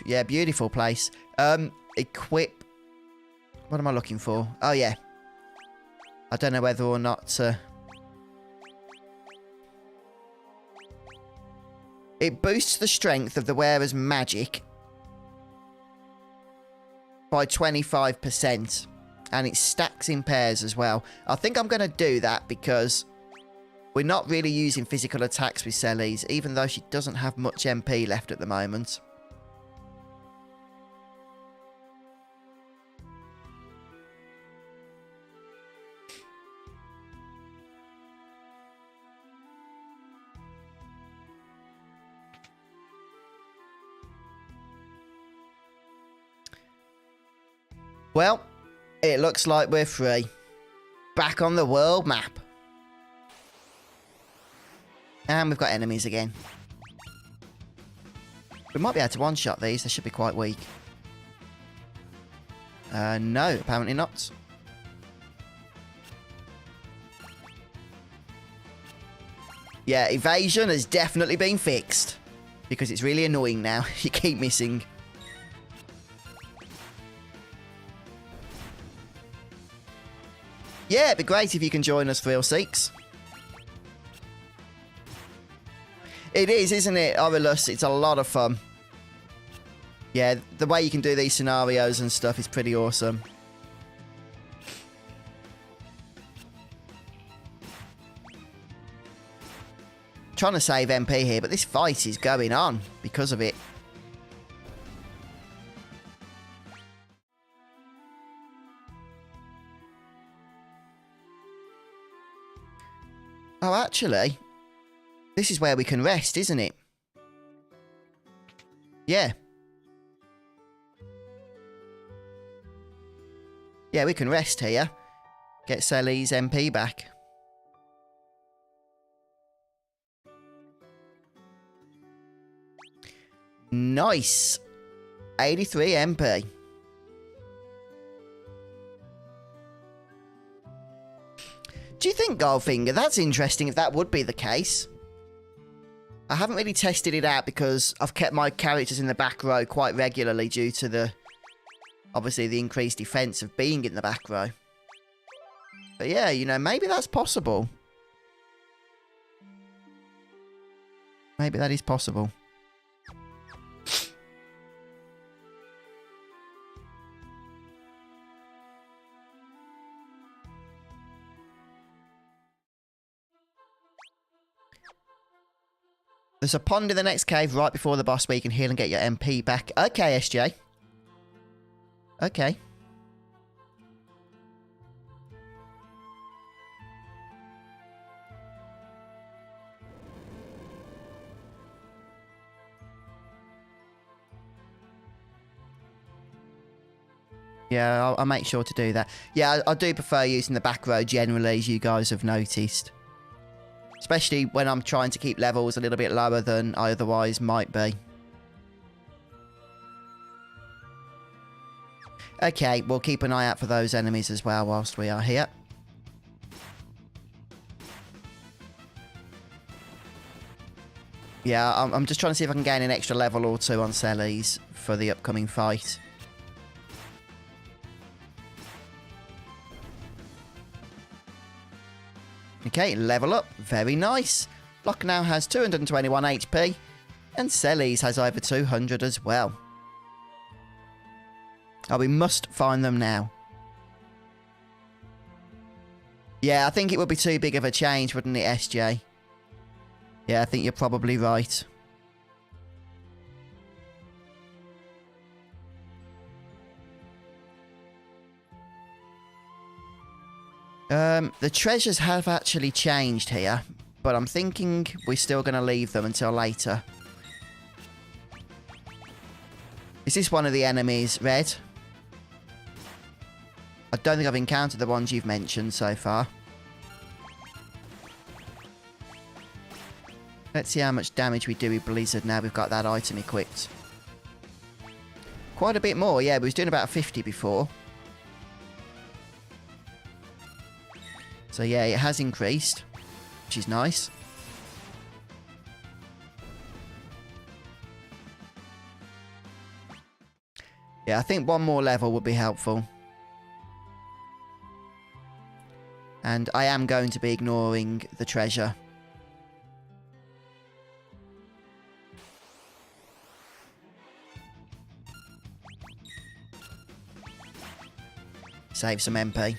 Yeah, beautiful place. Equip. What am I looking for? Oh, yeah. I don't know whether or not... It boosts the strength of the wearer's magic by 25%. And it stacks in pairs as well. I think I'm going to do that because we're not really using physical attacks with Celes, even though she doesn't have much MP left at the moment. Well, it looks like we're free. Back on the world map. And we've got enemies again. We might be able to one-shot these. They should be quite weak. No, apparently not. Yeah, evasion has definitely been fixed. Because it's really annoying now. You keep missing. Yeah, it'd be great if you can join us, Thrill Seeks. It is, isn't it, Aurelus? It's a lot of fun. Yeah, the way you can do these scenarios and stuff is pretty awesome. Trying to save MP here, but this fight is going on because of it. Oh, actually, this is where we can rest, isn't it? Yeah. Yeah, we can rest here. Get Celes MP back. Nice. 83 MP. Do you think, Goldfinger, that's interesting if that would be the case? I haven't really tested it out because I've kept my characters in the back row quite regularly due to the, obviously, the increased defense of being in the back row. But yeah, you know, maybe that's possible. Maybe that is possible. There's a pond in the next cave right before the boss where you can heal and get your MP back. Okay, SJ. Okay. Yeah, I'll make sure to do that. Yeah, I do prefer using the back row generally, as you guys have noticed. Especially when I'm trying to keep levels a little bit lower than I otherwise might be. Okay, we'll keep an eye out for those enemies as well whilst we are here. Yeah, I'm just trying to see if I can gain an extra level or two on Celes for the upcoming fight. Okay, level up. Very nice. Locke now has 221 HP, and Celes has over 200 as well. Oh, we must find them now. Yeah, I think it would be too big of a change, wouldn't it, SJ? Yeah, I think you're probably right. The treasures have actually changed here, but I'm thinking we're still going to leave them until later. Is this one of the enemies, Red? I don't think I've encountered the ones you've mentioned so far. Let's see how much damage we do with Blizzard now we've got that item equipped. Quite a bit more, yeah, we was doing about 50 before. So yeah, it has increased, which is nice. Yeah, I think one more level would be helpful. And I am going to be ignoring the treasure. Save some MP.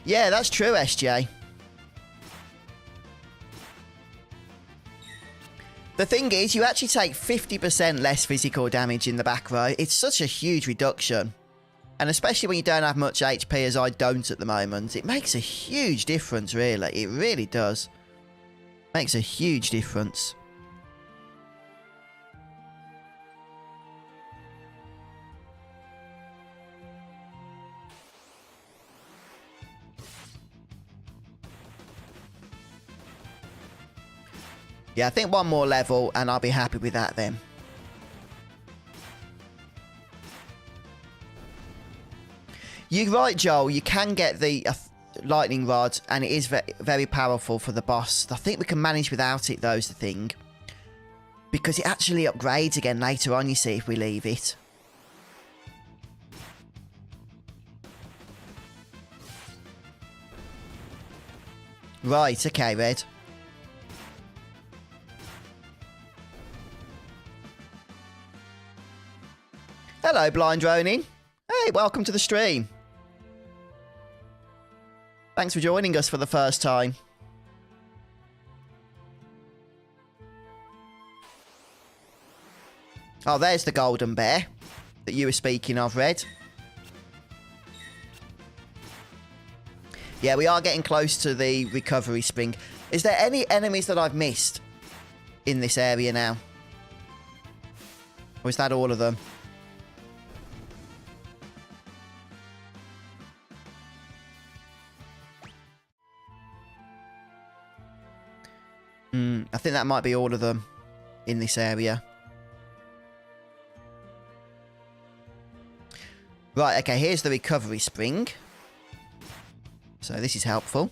Yeah, that's true, SJ. The thing is, you actually take 50% less physical damage in the back row. It's such a huge reduction. And especially when you don't have much HP, as I don't at the moment, it makes a huge difference, really. It really does. Makes a huge difference. Yeah, I think one more level and I'll be happy with that then. You're right, Joel. You can get the lightning rod and it is very powerful for the boss. I think we can manage without it, though, is the thing. Because it actually upgrades again later on, you see, if we leave it. Right, okay, Red. Hello, Blind Ronin. Hey, welcome to the stream. Thanks for joining us for the first time. Oh, there's the golden bear that you were speaking of, Red. Yeah, we are getting close to the recovery spring. Is there any enemies that I've missed in this area now? Or is that all of them? I think that might be all of them in this area. Right, okay, here's the recovery spring. So this is helpful.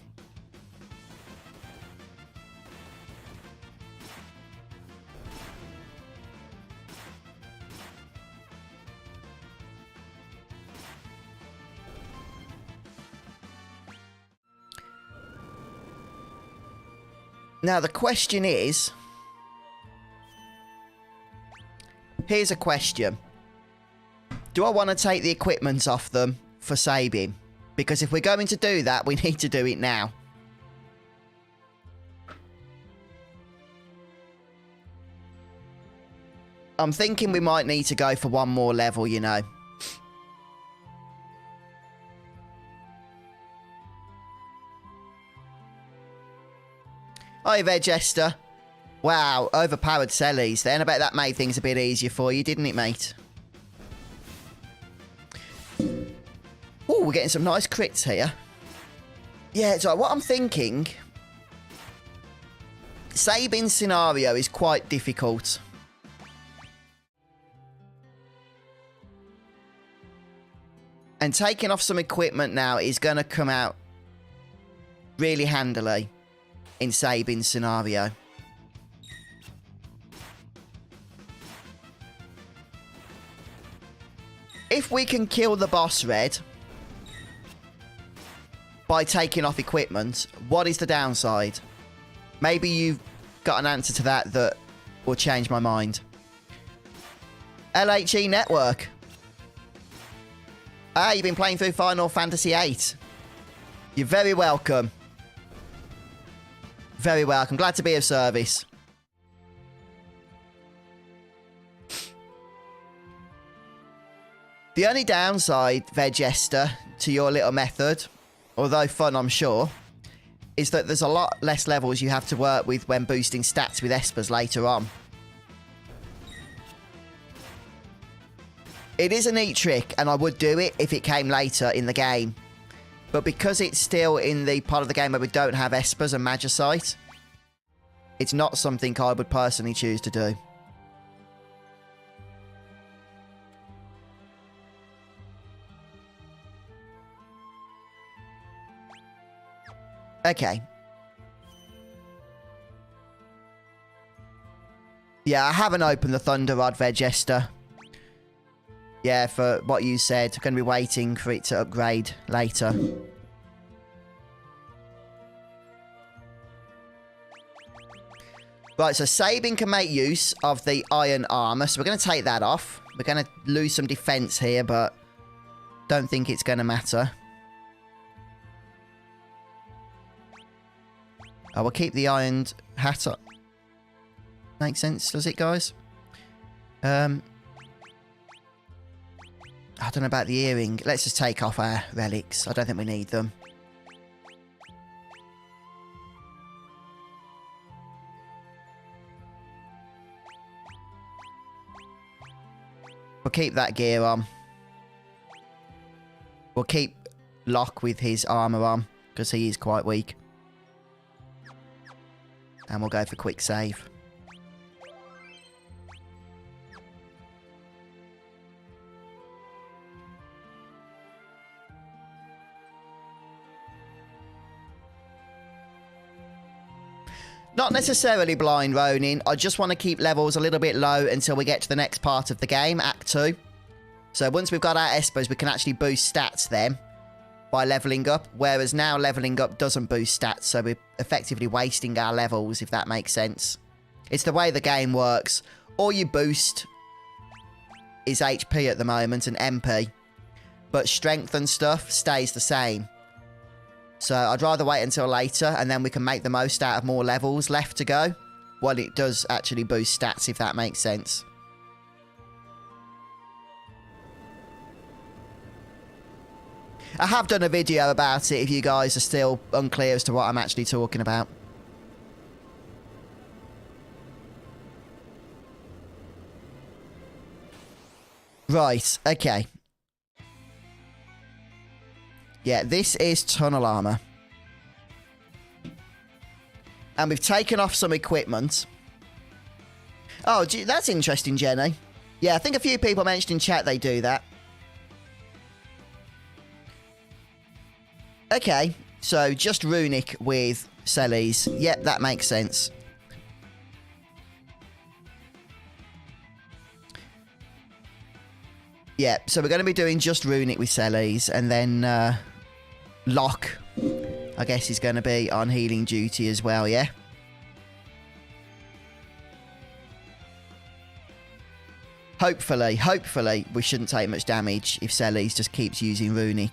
Now, the question is... Here's a question. Do I want to take the equipment off them for Sabin? Because if we're going to do that, we need to do it now. I'm thinking we might need to go for one more level, you know. Hi, Vegester. Wow, overpowered Celes then. I bet that made things a bit easier for you, didn't it, mate? we're getting some nice crits here. Yeah, so what I'm thinking... Sabin's scenario is quite difficult. And taking off some equipment now is going to come out really handily in Sabin's scenario. If we can kill the boss red by taking off equipment, what is the downside? Maybe you've got an answer to that that will change my mind. LHE Network. Ah, you've been playing through Final Fantasy VIII. You're very welcome. Very welcome. Glad to be of service. The only downside, Vegester, to your little method, although fun I'm sure, is that there's a lot less levels you have to work with when boosting stats with Espers later on. It is a neat trick, and I would do it if it came later in the game. But because it's still in the part of the game where we don't have Espers and Magicite, it's not something I would personally choose to do. Okay. Yeah, I haven't opened the Thunder Rod, Vegester. Yeah, for what you said. I'm going to be waiting for it to upgrade later. Right, so Sabin can make use of the iron armor, so we're going to take that off. We're going to lose some defense here, but don't think it's going to matter. I will keep the ironed hat up. Makes sense, does it, guys? I don't know about the earring. Let's just take off our relics. I don't think we need them. We'll keep that gear on. We'll keep Locke with his armour on, because he is quite weak. And we'll go for quick save. Not necessarily blind Ronin. I just want to keep levels a little bit low until we get to the next part of the game, Act 2. So once we've got our Espers, we can actually boost stats then by leveling up. Whereas now leveling up doesn't boost stats, so we're effectively wasting our levels, if that makes sense. It's the way the game works. All you boost is HP at the moment and MP. But strength and stuff stays the same. So I'd rather wait until later, and then we can make the most out of more levels left to go. Well, it does actually boost stats, if that makes sense. I have done a video about it if you guys are still unclear as to what I'm actually talking about. Right, okay. Yeah, this is tunnel armor. And we've taken off some equipment. Oh, that's interesting, Jenny. Yeah, I think a few people mentioned in chat they do that. Okay, so just runic with Celes. Yep, that makes sense. Yep, so we're going to be doing just runic with Celes, and then Locke, I guess, is going to be on healing duty as well, yeah? Hopefully, we shouldn't take much damage if Celes just keeps using runic.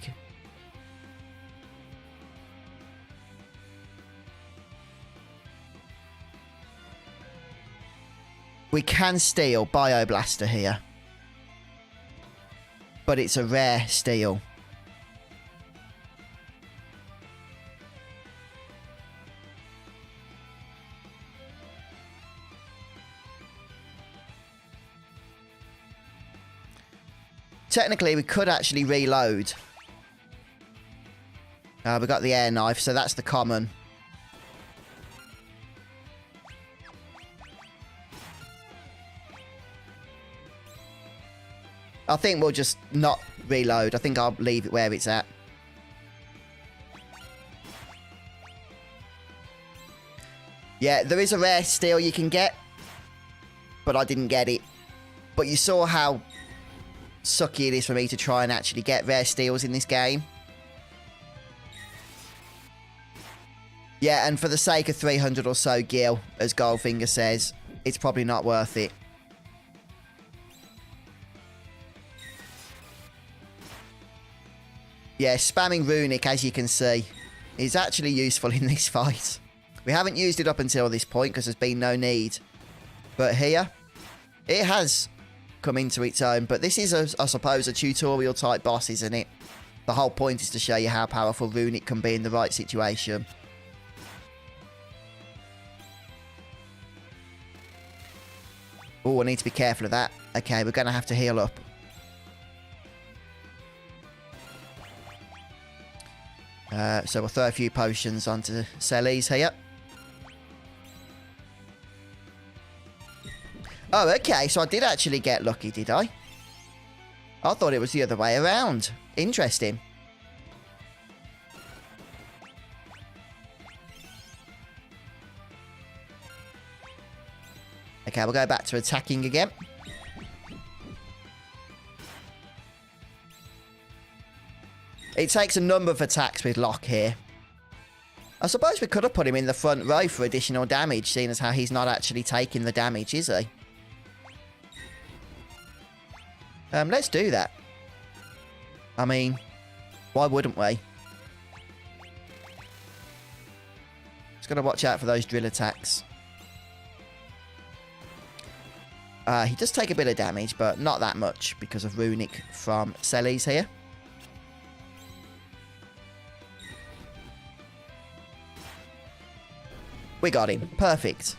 We can steal Bioblaster here. But it's a rare steal. Technically, we could actually reload. We got the air knife, so that's the common. I think we'll just not reload. I think I'll leave it where it's at. Yeah, there is a rare steel you can get, but I didn't get it. But you saw how sucky it is for me to try and actually get rare steals in this game. Yeah, and for the sake of 300 or so gil, as Goldfinger says, it's probably not worth it. Yeah, spamming Runic, as you can see, is actually useful in this fight. We haven't used it up until this point because there's been no need. But here, it has come into its own. But this is, I suppose, a tutorial type boss, isn't it? The whole point is to show you how powerful Runic can be in the right situation. Oh, I need to be careful of that. Okay, we're going to have to heal up. So we'll throw a few potions onto Celes here. Oh, okay, so I did actually get lucky, did I? I thought it was the other way around. Interesting. Okay, we'll go back to attacking again. It takes a number of attacks with Locke here. I suppose we could have put him in the front row for additional damage, seeing as how he's not actually taking the damage, is he? Let's do that. I mean, why wouldn't we? Just gotta watch out for those drill attacks. He does take a bit of damage, but not that much because of Runic from Celes here. We got him. Perfect.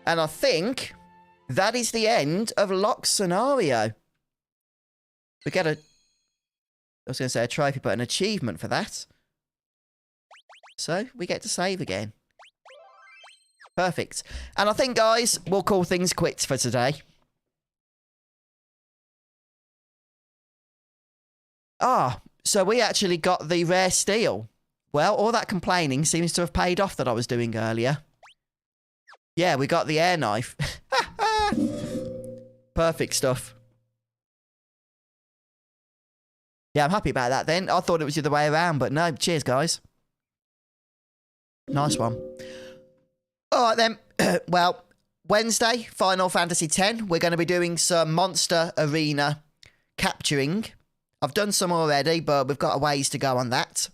And I think that is the end of Locke's scenario. We get a... I was going to say a trophy, but an achievement for that. So, we get to save again. Perfect. And I think, guys, we'll call things quits for today. Ah, so we actually got the rare steel. Well, all that complaining seems to have paid off that I was doing earlier. Yeah, we got the air knife. Perfect stuff. Yeah, I'm happy about that then. I thought it was the other way around, but no. Cheers, guys. Nice one. All right, then. Well, Wednesday, Final Fantasy X. We're going to be doing some monster arena capturing. I've done some already, but we've got a ways to go on that.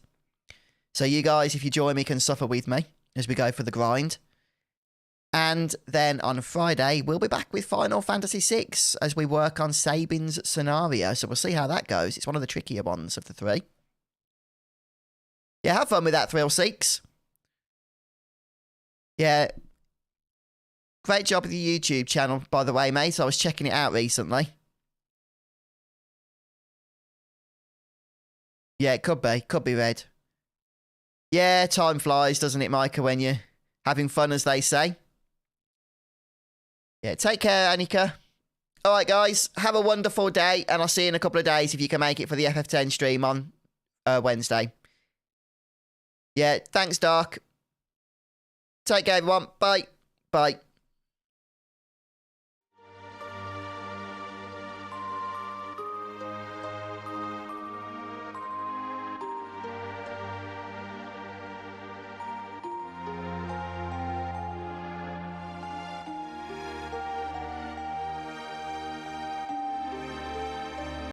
So you guys, if you join me, can suffer with me as we go for the grind. And then on Friday, we'll be back with Final Fantasy VI as we work on Sabin's scenario. So we'll see how that goes. It's one of the trickier ones of the three. Yeah, have fun with that, Thrill Seeks. Yeah. Great job with the YouTube channel, by the way, mate. I was checking it out recently. Yeah, it could be. Could be red. Yeah, time flies, doesn't it, Micah, when you're having fun, as they say. Yeah, take care, Annika. All right, guys, have a wonderful day, and I'll see you in a couple of days if you can make it for the FF10 stream on Wednesday. Yeah, thanks, Dark. Take care, everyone. Bye. Bye.